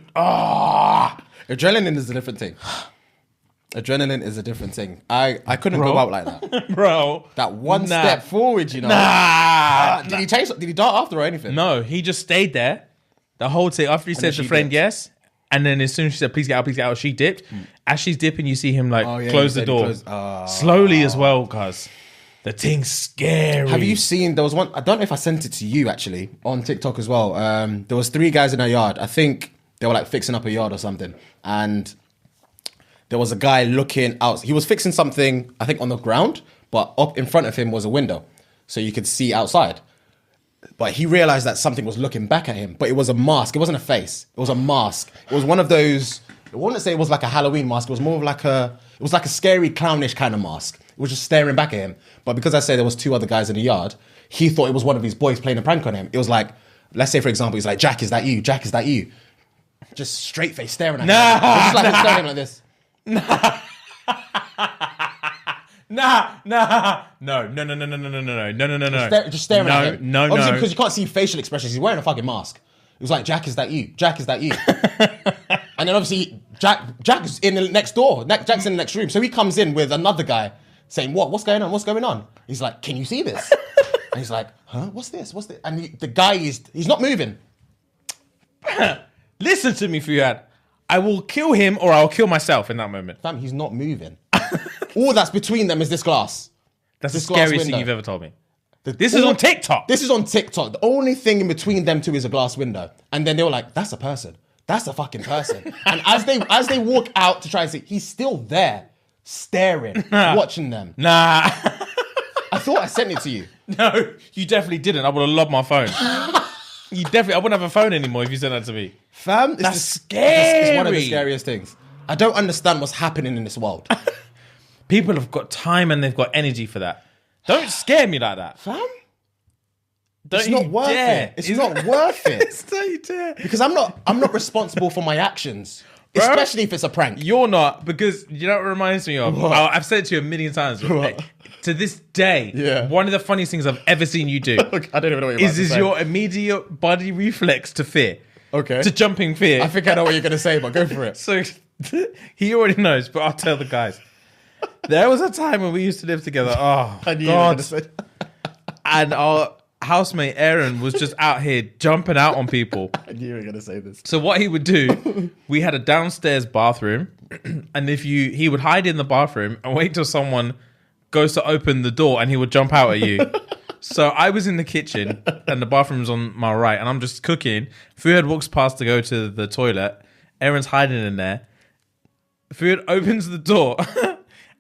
Adrenaline is a different thing. Adrenaline is a different thing. I couldn't go out like that. Bro. That one step forward, you know. Did he chase? Did he dart after or anything? No, he just stayed there the whole thing. After he said to the friend yes, and then as soon as she said, please get out, she dipped. As she's dipping, you see him like close the door. Slowly as well, cuz. The thing's scary. Have you seen, there was one, I don't know if I sent it to you actually, on TikTok as well. There was 3 guys in a yard. I think they were like fixing up a yard or something. And there was a guy looking out. He was fixing something, I think, on the ground, but up in front of him was a window. So you could see outside. But he realized that something was looking back at him. But it was a mask. It wasn't a face. It was a mask. It was one of those, I wouldn't say it was like a Halloween mask. It was more of like a scary, clownish kind of mask. It was just staring back at him. But because I say there was 2 other guys in the yard, he thought it was one of his boys playing a prank on him. It was like, let's say, for example, he's like, Jack, is that you? Jack, is that you? Just straight face staring at him. Just like staring like this. No. Just staring at him. No. Obviously, because you can't see facial expressions. He's wearing a fucking mask. It was like, Jack, is that you? Jack, is that you? And then obviously, Jack's in the next door. Jack's in the next room. So he comes in with another guy saying, what's going on? What's going on? He's like, can you see this? And he's like, huh? What's this? What's this? And the guy he's not moving. Listen to me, Fuad. I will kill him or I'll kill myself in that moment. Fam, he's not moving. All that's between them is this glass. That's this the scariest glass thing window. you've ever told me. This is on TikTok. This is on TikTok. The only thing in between them 2 is a glass window. And then they were like, that's a person. That's a fucking person. And as they walk out to try and see, he's still there, staring, watching them. Nah. I thought I sent it to you. No, you definitely didn't. I would have lobbed my phone. I wouldn't have a phone anymore if you sent that to me. Fam, that's scary. It's one of the scariest things. I don't understand what's happening in this world. People have got time and they've got energy for that. Don't scare me like that. Fam? It's not worth it. It's not worth it. Don't you dare. Because I'm not responsible for my actions. Bro, especially if it's a prank. You're not, because you know what it reminds me of? I've said it to you a million times. To this day, one of the funniest things I've ever seen you do I don't even know what you're about to say. Your immediate body reflex to fear. Okay. To jumping fear. I think I know what you're going to say, but go for it. So he already knows, but I'll tell the guys. There was a time when we used to live together. Oh, I knew God. you were gonna say. And housemate Aaron was just out here jumping out on people. I knew you were gonna say this. So what he would do, we had a downstairs bathroom, and he would hide in the bathroom and wait till someone goes to open the door, and he would jump out at you. So I was in the kitchen, and the bathroom's on my right, and I'm just cooking. Fuad walks past to go to the toilet. Aaron's hiding in there. Fuad opens the door.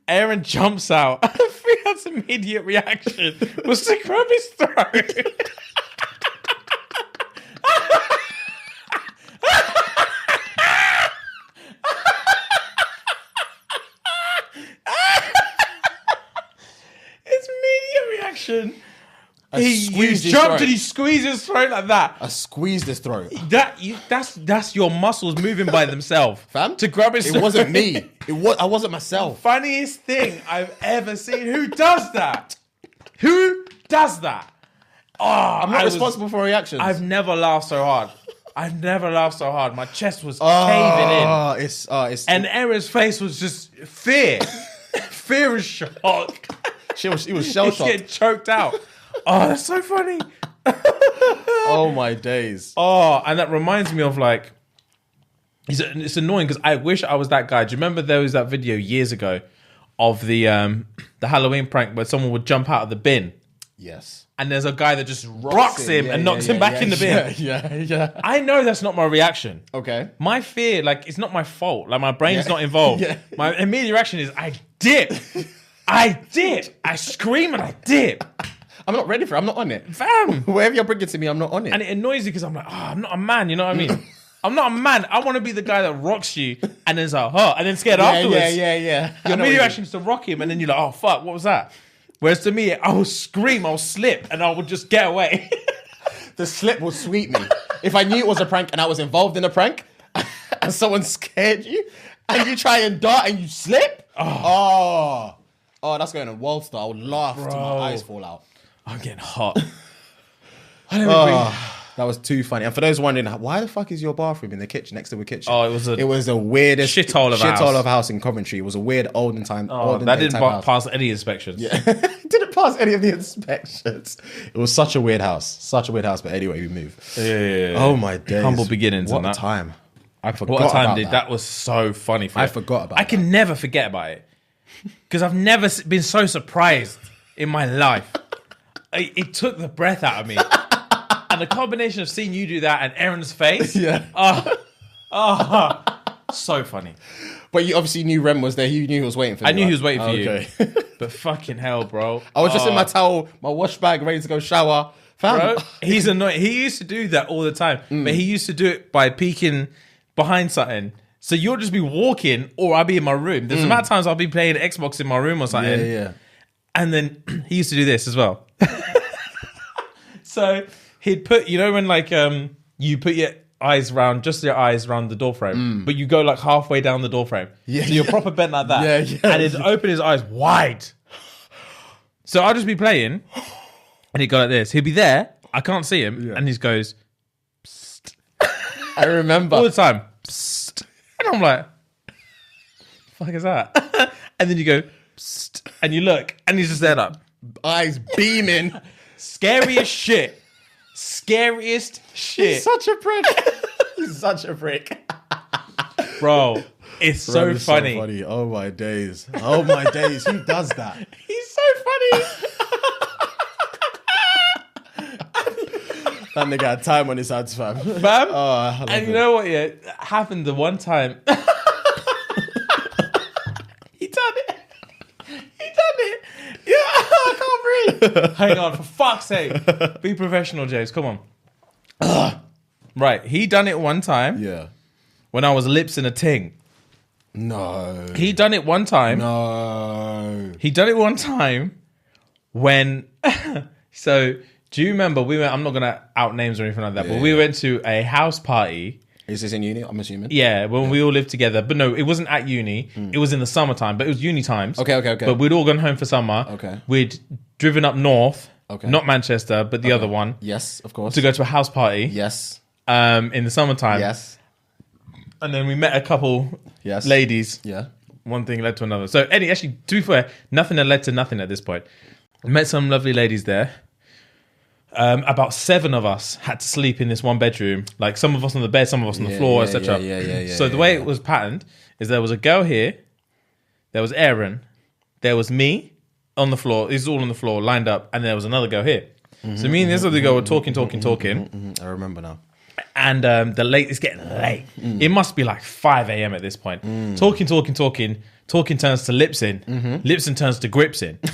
Aaron jumps out. Fuad's immediate reaction was to grab his throat. His immediate reaction. He jumped and he squeezed his throat like that. I squeezed his throat. That's your muscles moving by themselves, fam. To grab his. It wasn't me. I wasn't myself. Funniest thing I've ever seen. Who does that? Who does that? Oh, I'm not responsible for reactions. I've never laughed so hard. My chest was caving in. And Aaron's face was just fear, fear and shock. He was shell shocked. Getting choked out. Oh, that's so funny. Oh my days. Oh, and that reminds me of like, it's annoying because I wish I was that guy. Do you remember there was that video years ago of the Halloween prank where someone would jump out of the bin? Yes. And there's a guy that just rocks him and knocks him back in the bin. Yeah. I know that's not my reaction. Okay. My fear, like, it's not my fault. Like, my brain's not involved. Yeah. My immediate reaction is I dip. I scream and I dip. I'm not ready for it. I'm not on it. Fam. Wherever you're bringing to me, I'm not on it. And it annoys you because I'm like, I'm not a man. You know what I mean? I'm not a man. I want to be the guy that rocks you and then it's like, and then scared afterwards. Yeah. Your immediate reaction is to rock him and then you're like, oh, fuck, what was that? Whereas to me, I will scream, I'll slip, and I will just get away. The slip will sweep me. If I knew it was a prank and I was involved in a prank and someone scared you and you try and dart and you slip, oh, that's going to World Star. I would laugh till my eyes fall out. I'm getting hot. That was too funny. And for those wondering, why the fuck is your bathroom in the kitchen next to the kitchen? Oh, it was the weirdest shithole of a house in Coventry. It was a weird olden time. That didn't pass any inspections. Yeah. Didn't pass any of the inspections. It was such a weird house. But anyway, we moved. Yeah. Oh my days. Humble beginnings. What a time. I forgot What a time, about dude. That was so funny. I forgot about I can never forget about it. Because I've never been so surprised in my life. It took the breath out of me. And the combination of seeing you do that and Aaron's face. Yeah. So funny. But you obviously knew Rem was there. You knew he was waiting for you. I knew he was waiting for you. But fucking hell, bro. I was just in my towel, my wash bag, ready to go shower. Bro, he's annoying. He used to do that all the time. But he used to do it by peeking behind something. So you'll just be walking or I'll be in my room. There's amount of times I'll be playing Xbox in my room or something. Yeah. And then he used to do this as well. So he'd put, you know when like you put your eyes round the door frame, but you go like halfway down the door frame. Yeah. So you're proper bent like that. Yeah. And he'd open his eyes wide. So I'll just be playing and he'd go like this. He'd be there. I can't see him. Yeah. And he goes, psst. I remember. All the time. Psst. And I'm like, the fuck is that? And then you go, psst. And you look and he's just there like, eyes beaming. Scariest shit. He's such a prick. Bro, it's so funny. So funny. Oh my days. Who does that? He's so funny. That nigga had time on his hands, fam. Oh, and you know what? Yeah, it happened the one time. He done it. Yeah, I can't breathe. Hang on, for fuck's sake. Be professional, James. Come on. Right, he done it one time. Yeah. When I was lips in a ting. No. He done it one time. No. He done it one time when. So, do you remember we went? I'm not gonna out names or anything like that, but we went to a house party. Is this in uni? I'm assuming. Yeah, when we all lived together. But no, it wasn't at uni. It was in the summertime, but it was uni times. Okay. But we'd all gone home for summer. Okay. We'd driven up north. Okay. Not Manchester, but the other one. Yes, of course. To go to a house party. Yes. In the summertime. Yes. And then we met a couple ladies. Yeah. One thing led to another. So actually, to be fair, nothing had led to nothing at this point. We met some lovely ladies there. about 7 of us had to sleep in this one bedroom. Like some of us on the bed, some of us on the floor, etc. So the way it was patterned is there was a girl here, there was Aaron, there was me on the floor. This is all on the floor, lined up, and there was another girl here. So me and this other girl were talking. I remember now. And it's getting late. It must be like 5 a.m. at this point. Talking. Talking turns to lip-syn. Lip-syn turns to grip-syn. Do you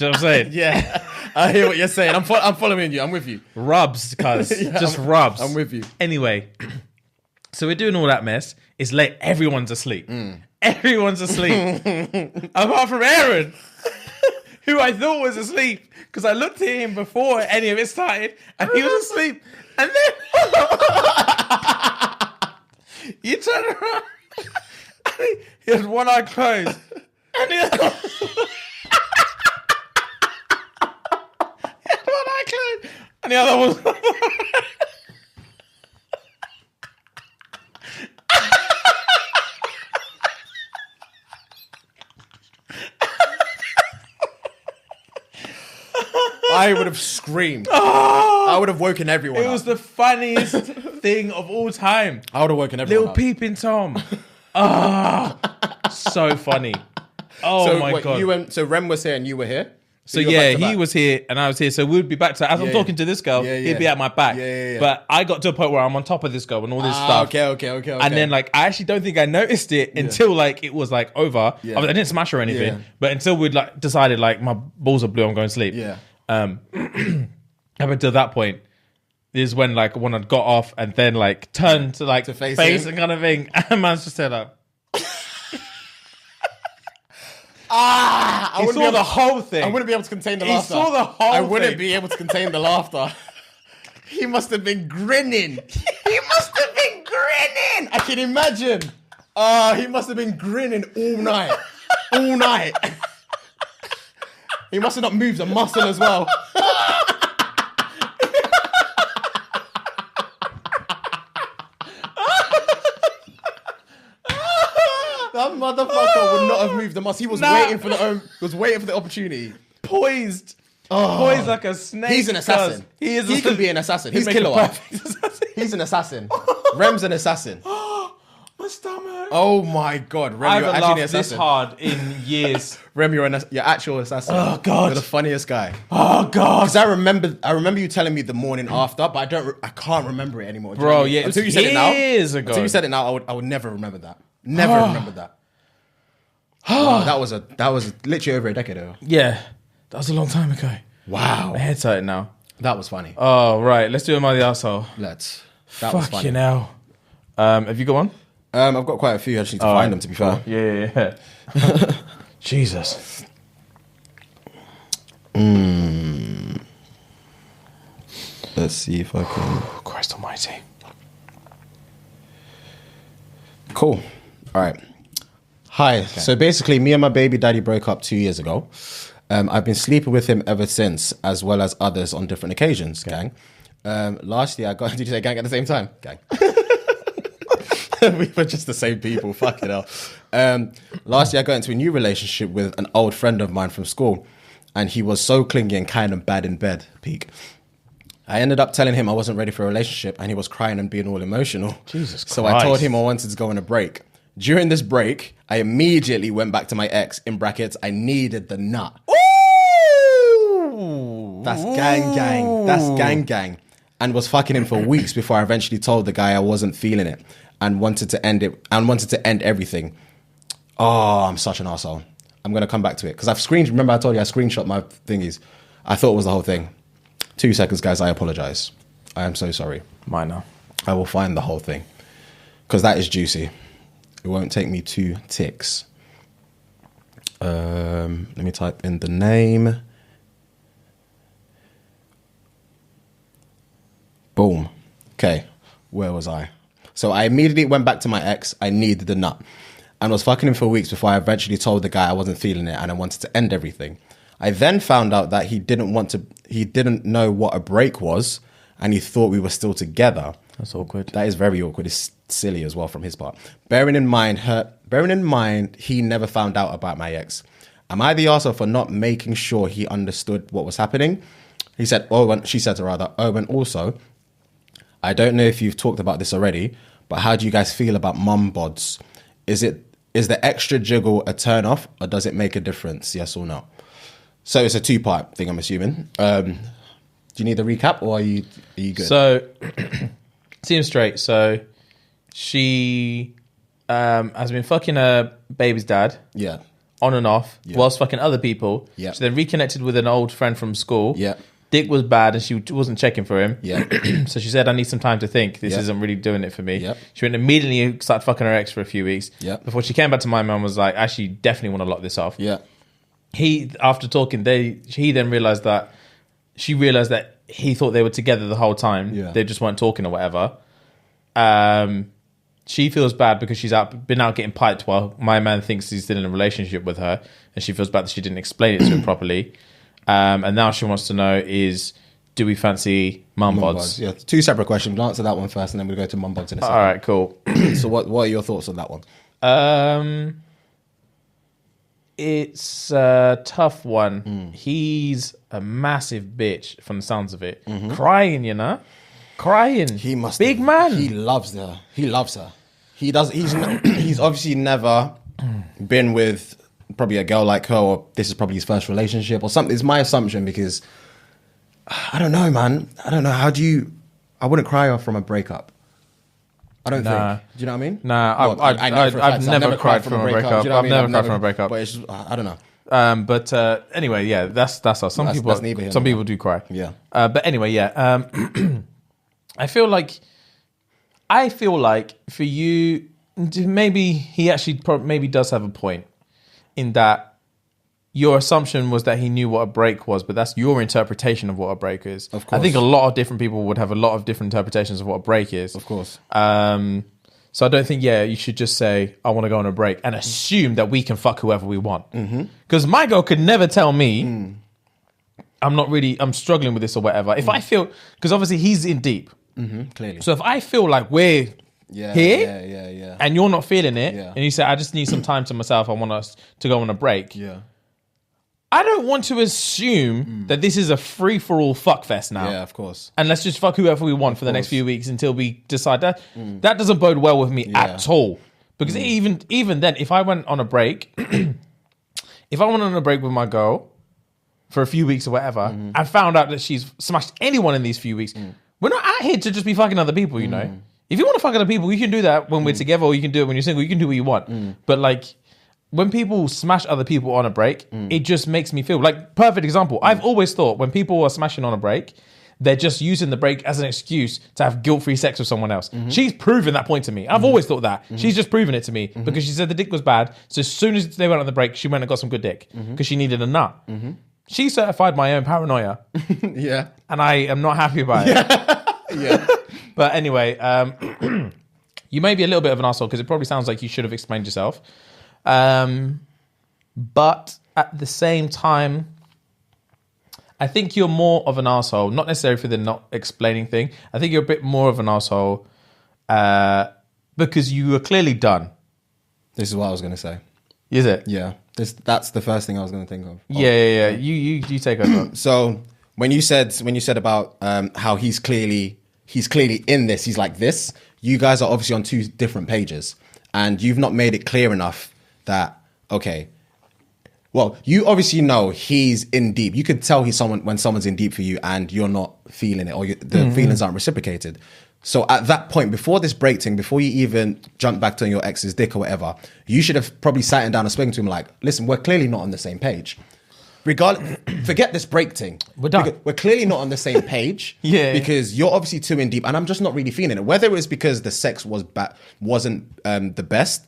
know what I'm saying? Yeah, I hear what you're saying. I'm following you. I'm with you. Rubs, cuz. Just rubs. I'm with you. Anyway, so we're doing all that mess. It's late. Everyone's asleep. Everyone's asleep. Apart from Aaron, who I thought was asleep. Because I looked at him before any of it started, and he was asleep. And then you turn around, and he has one eye closed, and the other one eye closed, and the other was. I would have screamed. I would have woken everyone up. It was the funniest thing of all time. I would have woken everyone up. Little peeping Tom. So funny. God. So Rem was here and you were here? So yeah, he was here and I was here. So we'd be back to, as I'm talking to this girl, he'd be at my back. But I got to a point where I'm on top of this girl and all this stuff. Okay. And then like, I actually don't think I noticed it until like, it was like over. I didn't smash her or anything, but until we'd like decided like my balls are blue, I'm going to sleep. Yeah. Up until that point, this is when like when I got off and then like turned to like face and kind of thing, and man's just said like, I saw the whole thing. I wouldn't be able to contain the laughter. He saw the whole I thing. wouldn't be able to contain the laughter. He must have been grinning. I can imagine. He must have been grinning all night. All night. He must have not moved a muscle as well. That motherfucker would not have moved the muscle. He was waiting for the opportunity. Poised like a snake. He's an assassin. He can be an assassin. He's killer. He's an assassin. Rem's an assassin. My stomach. Oh my god, Rem, I you're haven't actually an laughed this assassin. hard in years. Rem, you're actual assassin. Oh god, you're the funniest guy. Oh god, because I remember you telling me the morning after, but I can't remember it anymore. Bro, yeah, until you said it now. Years ago. Until you said it now, I would never remember that. Never remember that. That was literally over a decade ago. Yeah, that was a long time ago. Wow, my head's hurting now. That was funny. Oh right, let's do Am I the Arsehole? Let's. That was funny. Fucking hell. Have you got one? I've got quite a few. I just need to find them, to be fair. Yeah. Jesus. Let's see if I can. Christ almighty. Cool. All right. Hi. Okay. So basically, me and my baby daddy broke up 2 years ago. I've been sleeping with him ever since, as well as others on different occasions, gang. Last year, I got... Did you say gang at the same time? Gang. We were just the same people. Fucking hell. Last year, I got into a new relationship with an old friend of mine from school, and he was so clingy and kind of bad in bed. Peak. I ended up telling him I wasn't ready for a relationship, and he was crying and being all emotional. Jesus Christ. So I told him I wanted to go on a break. During this break, I immediately went back to my ex, in brackets, I needed the nut. Ooh! That's gang. That's gang. And was fucking him for weeks before I eventually told the guy I wasn't feeling it and wanted to end it and wanted to end everything. Oh, I'm such an arsehole. I'm going to come back to it. Because remember I told you I screenshot my thingies. I thought it was the whole thing. 2 seconds, guys. I apologize. I am so sorry. Minor. I will find the whole thing. Because that is juicy. It won't take me 2 ticks. Let me type in the name. Boom. Okay. Where was I? So I immediately went back to my ex. I needed the nut. And was fucking him for weeks before I eventually told the guy I wasn't feeling it and I wanted to end everything. I then found out that he didn't know what a break was and he thought we were still together. That's awkward. That is very awkward. It's silly as well from his part. Bearing in mind, he never found out about my ex. Am I the arsehole for not making sure he understood what was happening? He said, she said to rather, and also, I don't know if you've talked about this already, but how do you guys feel about mum bods? Is the extra jiggle a turn off, or does it make a difference? Yes or no? So it's a 2-part thing, I'm assuming. Do you need a recap, or are you good? So, seems straight. So, she has been fucking her baby's dad. Yeah. On and off, whilst fucking other people. Yeah. She then reconnected with an old friend from school. Yeah. Dick was bad and she wasn't checking for him. Yeah. So she said, I need some time to think. This isn't really doing it for me. Yeah. She went immediately started fucking her ex for a few weeks. Yeah. Before she came back to my mum was like, actually, definitely want to lock this off. Yeah. After talking, he then realised that he thought they were together the whole time. Yeah. They just weren't talking or whatever. She feels bad because she's been out getting piped while my man thinks he's still in a relationship with her, and she feels bad that she didn't explain it to him properly. And now she wants to know do we fancy mum bods? Yeah, 2 separate questions. We'll answer that one first, and then we'll go to mum bods in a second. All right, cool. So what are your thoughts on that one? It's a tough one. He's a massive bitch from the sounds of it. Crying, you know? Crying. He must big man. He loves her. He loves her. He does. He's obviously never been with probably a girl like her, or this is probably his first relationship or something. It's my assumption because I don't know, man. I don't know. I wouldn't cry from a breakup. I don't think. Do you know what I mean? Nah, I've never cried from a breakup. I've never cried from a breakup. But it's just, I don't know. Anyway, yeah, that's how some people do cry. Yeah. But anyway, yeah. I feel like for you, maybe he actually maybe does have a point in that your assumption was that he knew what a break was, but that's your interpretation of what a break is. Of course. I think a lot of different people would have a lot of different interpretations of what a break is. Of course. So I don't think, you should just say, I want to go on a break and assume that we can fuck whoever we want. Because my girl could never tell me, I'm struggling with this or whatever. If I feel, because obviously he's in deep. Clearly. So if I feel like we're here and you're not feeling it, and you say, I just need some time to myself, I want us to go on a break. Yeah. I don't want to assume that this is a free-for-all fuck fest now. Yeah, of course. And let's just fuck whoever we want for the next few weeks until we decide that. That doesn't bode well with me at all. Because even then, if I went on a break, with my girl for a few weeks or whatever, and found out that she's smashed anyone in these few weeks, we're not out here to just be fucking other people, you know? If you want to fuck other people, you can do that when we're together, or you can do it when you're single. You can do what you want. But like, when people smash other people on a break, it just makes me feel like, perfect example. I've always thought when people are smashing on a break, they're just using the break as an excuse to have guilt-free sex with someone else. She's proven that point to me. I've always thought that. She's just proven it to me because she said the dick was bad. So as soon as they went on the break, she went and got some good dick because she needed a nut. She certified my own paranoia. Yeah. And I am not happy about it. Yeah. But anyway, you may be a little bit of an asshole because it probably sounds like you should have explained yourself. But at the same time, I think you're more of an asshole, not necessarily for the not explaining thing. I think you're a bit more of an asshole because you were clearly done. This is what I was going to say. Is it? Yeah. That's the first thing I was going to think of. Yeah. You take over. So when you said about how he's clearly in this, he's like this. You guys are obviously on 2 different pages, and you've not made it clear enough that, okay, well, you obviously know he's in deep. You could tell when someone's in deep for you and you're not feeling it, or the feelings aren't reciprocated. So at that point, before this break thing, before you even jump back to your ex's dick or whatever, you should have probably sat him down and spoken to him like, listen, we're clearly not on the same page. Forget this break thing. We're done. We're clearly not on the same page. Because you're obviously too in deep, and I'm just not really feeling it. Whether it was because the sex wasn't the best.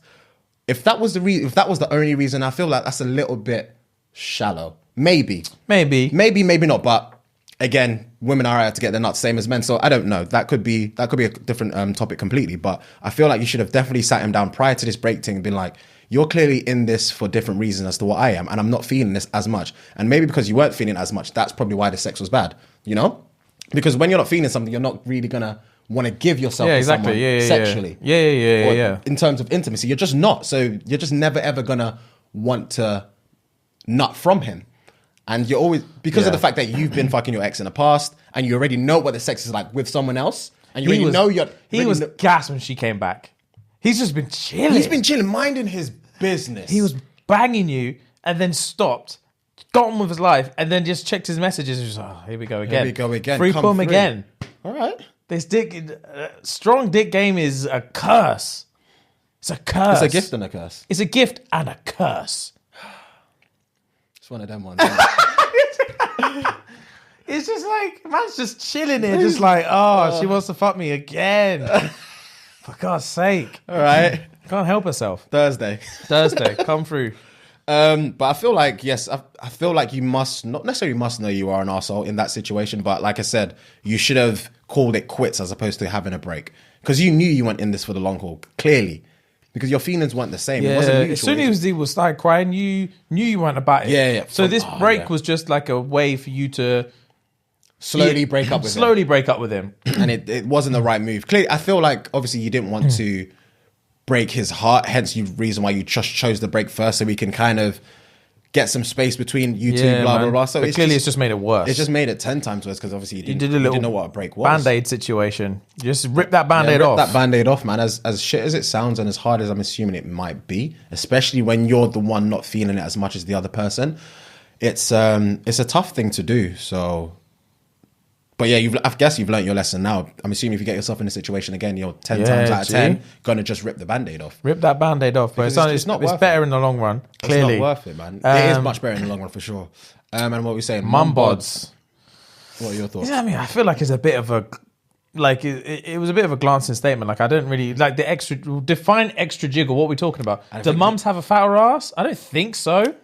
If that was the only reason, I feel like that's a little bit shallow. Maybe not. But again, women are out to get their nuts, same as men. So I don't know. That could be a different topic completely. But I feel like you should have definitely sat him down prior to this break thing and been like, you're clearly in this for different reasons as to what I am, and I'm not feeling this as much. And maybe because you weren't feeling as much, that's probably why the sex was bad. You know, because when you're not feeling something, you're not really gonna want to give yourself to someone sexually. Yeah. In terms of intimacy, you're just not. So you're just never ever gonna want to nut from him. And you're always, because of the fact that you've been fucking your ex in the past and you already know what the sex is like with someone else, and you already know you're... He was gassed when she came back. He's just been chilling. He's been chilling, minding his business. He was banging you and then stopped, got on with his life, and then just checked his messages. And was like, oh, here we go again. Here we go again. Free pum again. All right. This strong dick game is a curse. It's a curse. It's a gift and a curse. It's a gift and a curse. It's one of them ones. It's just like, man's just chilling here, just like, oh, she wants to fuck me again. For God's sake. All right. Can't help herself. Thursday, come through. But I feel like, yes, I feel like you must, not necessarily must know you are an arsehole in that situation, but like I said, you should have called it quits as opposed to having a break. Because you knew you went in this for the long haul, clearly. Because your feelings weren't the same. Yeah, it wasn't mutual. as soon as he was started crying, you knew you weren't about it. Yeah. So this break was just like a way for you to slowly break up with him. And it wasn't the right move. Clearly, I feel like obviously you didn't want to break his heart, hence the reason why you just chose the break first, so we can kind of get some space between you two, blah, blah. So it's just made it worse. It just made it 10 times worse because obviously you didn't know what a break was. Band-Aid situation. Just rip that Band-Aid off. Rip that Band-Aid off, man. As shit as it sounds and as hard as I'm assuming it might be, especially when you're the one not feeling it as much as the other person, it's a tough thing to do. So... But yeah, I guess you've learned your lesson now. I'm assuming if you get yourself in a situation again, you're 10 times out of 10 going to just rip the Band-Aid off. Rip that Band-Aid off, but it's better in the long run, clearly. It's not worth it, man. It is much better in the long run, for sure. And what were we saying? Mum bods. What are your thoughts? Yeah, I mean, I feel like it's a bit of a... Like, it was a bit of a glancing statement. Like, I don't really... Like, the extra... Define extra jiggle. What are we talking about? Do mums have a fatter ass? I don't think so.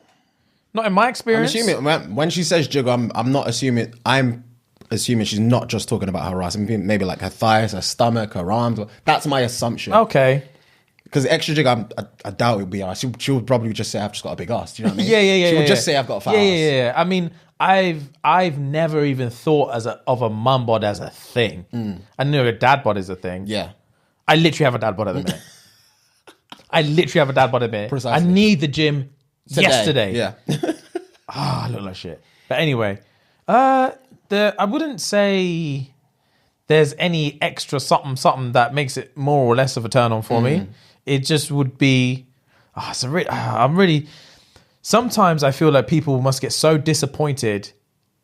Not in my experience. I'm assuming... When she says jiggle, I'm not assuming... I'm assuming she's not just talking about her ass. Maybe like her thighs, her stomach, her arms. That's my assumption. Okay. Because extra jig, I doubt it would be ass. She would probably just say, I've just got a big ass. Do you know what I mean? Yeah. She would just say, I've got a fat ass. Yeah. I mean, I've never even thought of a mum bod as a thing. I know a dad bod is a thing. Yeah. I literally have a dad bod at the minute. Precisely. I need the gym yesterday. Yeah. I look like shit. But anyway, I wouldn't say there's any extra something that makes it more or less of a turn on for me. It just would be, sometimes I feel like people must get so disappointed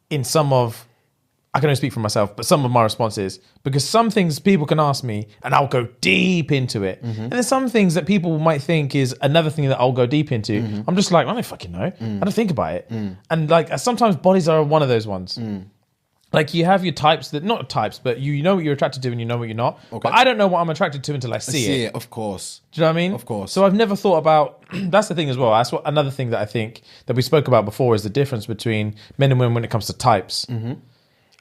in I can only speak for myself, but some of my responses, because some things people can ask me and I'll go deep into it. And there's some things that people might think is another thing that I'll go deep into. I'm just like, I don't fucking know. I don't think about it. And like, sometimes bodies are one of those ones. Like you have your types not types, but you know what you're attracted to and you know what you're not. Okay. But I don't know what I'm attracted to until I see it. Of course. Do you know what I mean? Of course. So I've never thought about, that's the thing as well. That's another thing that I think that we spoke about before is the difference between men and women when it comes to types. And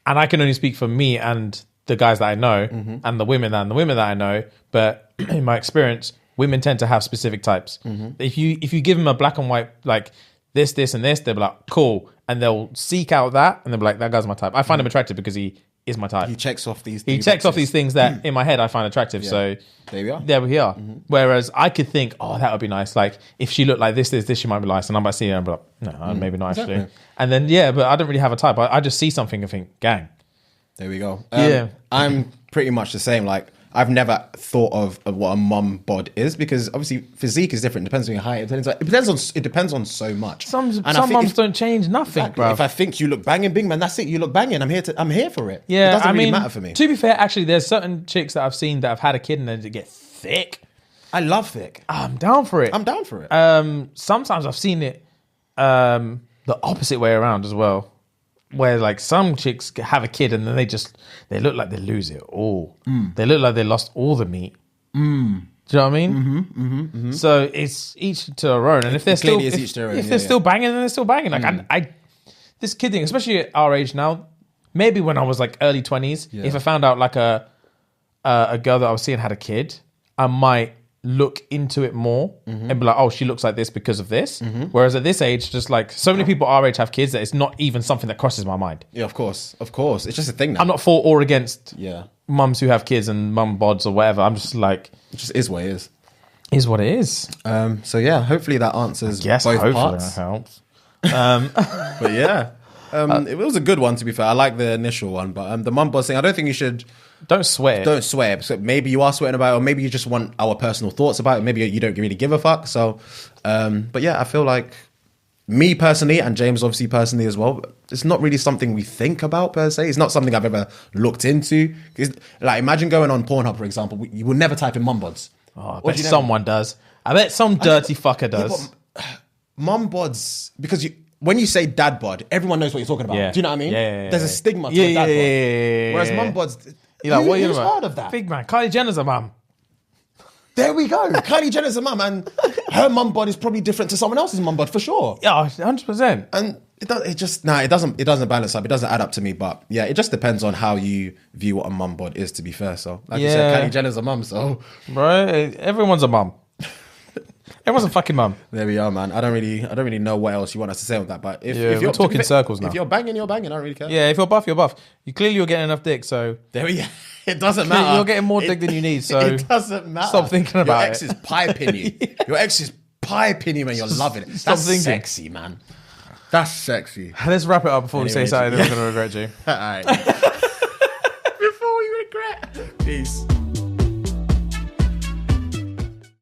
I can only speak for me and the guys that I know and the women that I know. But in my experience, women tend to have specific types. If you give them a black and white, like this, and this, they'll be like, cool. And they'll seek out that and they'll be like, that guy's my type. I find him attractive because he is my type. He checks off these things that in my head I find attractive. Yeah. So there we are. Whereas I could think, oh, that would be nice. Like if she looked like this, she might be nice. And I might see her and be like, no, maybe not actually. And then, but I don't really have a type. I just see something and think, gang. There we go. I'm pretty much the same. Like I've never thought of what a mum bod is because obviously physique is different. It depends on your height. It depends on so much. Some mums don't change nothing, exactly, bro. If I think you look banging, big man, that's it. You look banging. I'm here for it. Yeah, it doesn't really matter for me. To be fair, actually, there's certain chicks that I've seen that have had a kid and then they get thick. I love thick. I'm down for it. Sometimes I've seen it the opposite way around as well. Where like some chicks have a kid and then they look like they lose it all. They look like they lost all the meat. Do you know what I mean? So it's each to their own. And if they're still still banging, then they're still banging. Like I this kid thing, especially at our age now, maybe when I was like early 20s, if I found out like a girl that I was seeing had a kid, I might look into it more and be like, oh, she looks like this because of this. Whereas at this age, just like so many people our age have kids that it's not even something that crosses my mind. Yeah, of course. It's just a thing now. I'm not for or against mums who have kids and mum bods or whatever. I'm just like, it just is what it is. Is what it is. So yeah, hopefully that answers both parts. That helps. But yeah. It was a good one, to be fair. I like the initial one, but the mum bod thing, I don't think you should... Don't swear. Don't swear. So maybe you are sweating about it, or maybe you just want our personal thoughts about it. Maybe you don't really give a fuck. So, but yeah, I feel like me personally, and James obviously personally as well, it's not really something we think about per se. It's not something I've ever looked into. Like, imagine going on Pornhub, for example. You will never type in mum bods. Oh, I bet someone does. I bet some dirty fucker does. Yeah, mum bods, because when you say dad bod, everyone knows what you're talking about. Yeah. Do you know what I mean? Yeah. There's a stigma to a dad bod. Whereas mum bods, you're like, what are you who's about? heard of that? Big man. Kylie Jenner's a mum. There we go. Kylie Jenner's a mum, and her mum bod is probably different to someone else's mum bod for sure. Yeah, 100%. And it doesn't balance up. It doesn't add up to me. But yeah, it just depends on how you view what a mum bod is, to be fair. So like you said, Kylie Jenner's a mum, so right, everyone's a mum. Everyone's a fucking mum. There we are, man. I don't really know what else you want us to say on that. But if we're talking circles now. If you're banging, you're banging. I don't really care. Yeah, if you're buff, you're buff. You're getting enough dick, so there we go. It doesn't matter. You're getting more dick than you need, so it doesn't matter. Stop thinking about Your ex is piping you. Your ex is piping you, man. You're loving it. That's sexy, man. That's sexy. Let's wrap it up before we say something that we're going to regret, Jay. All right. Before we regret. Peace.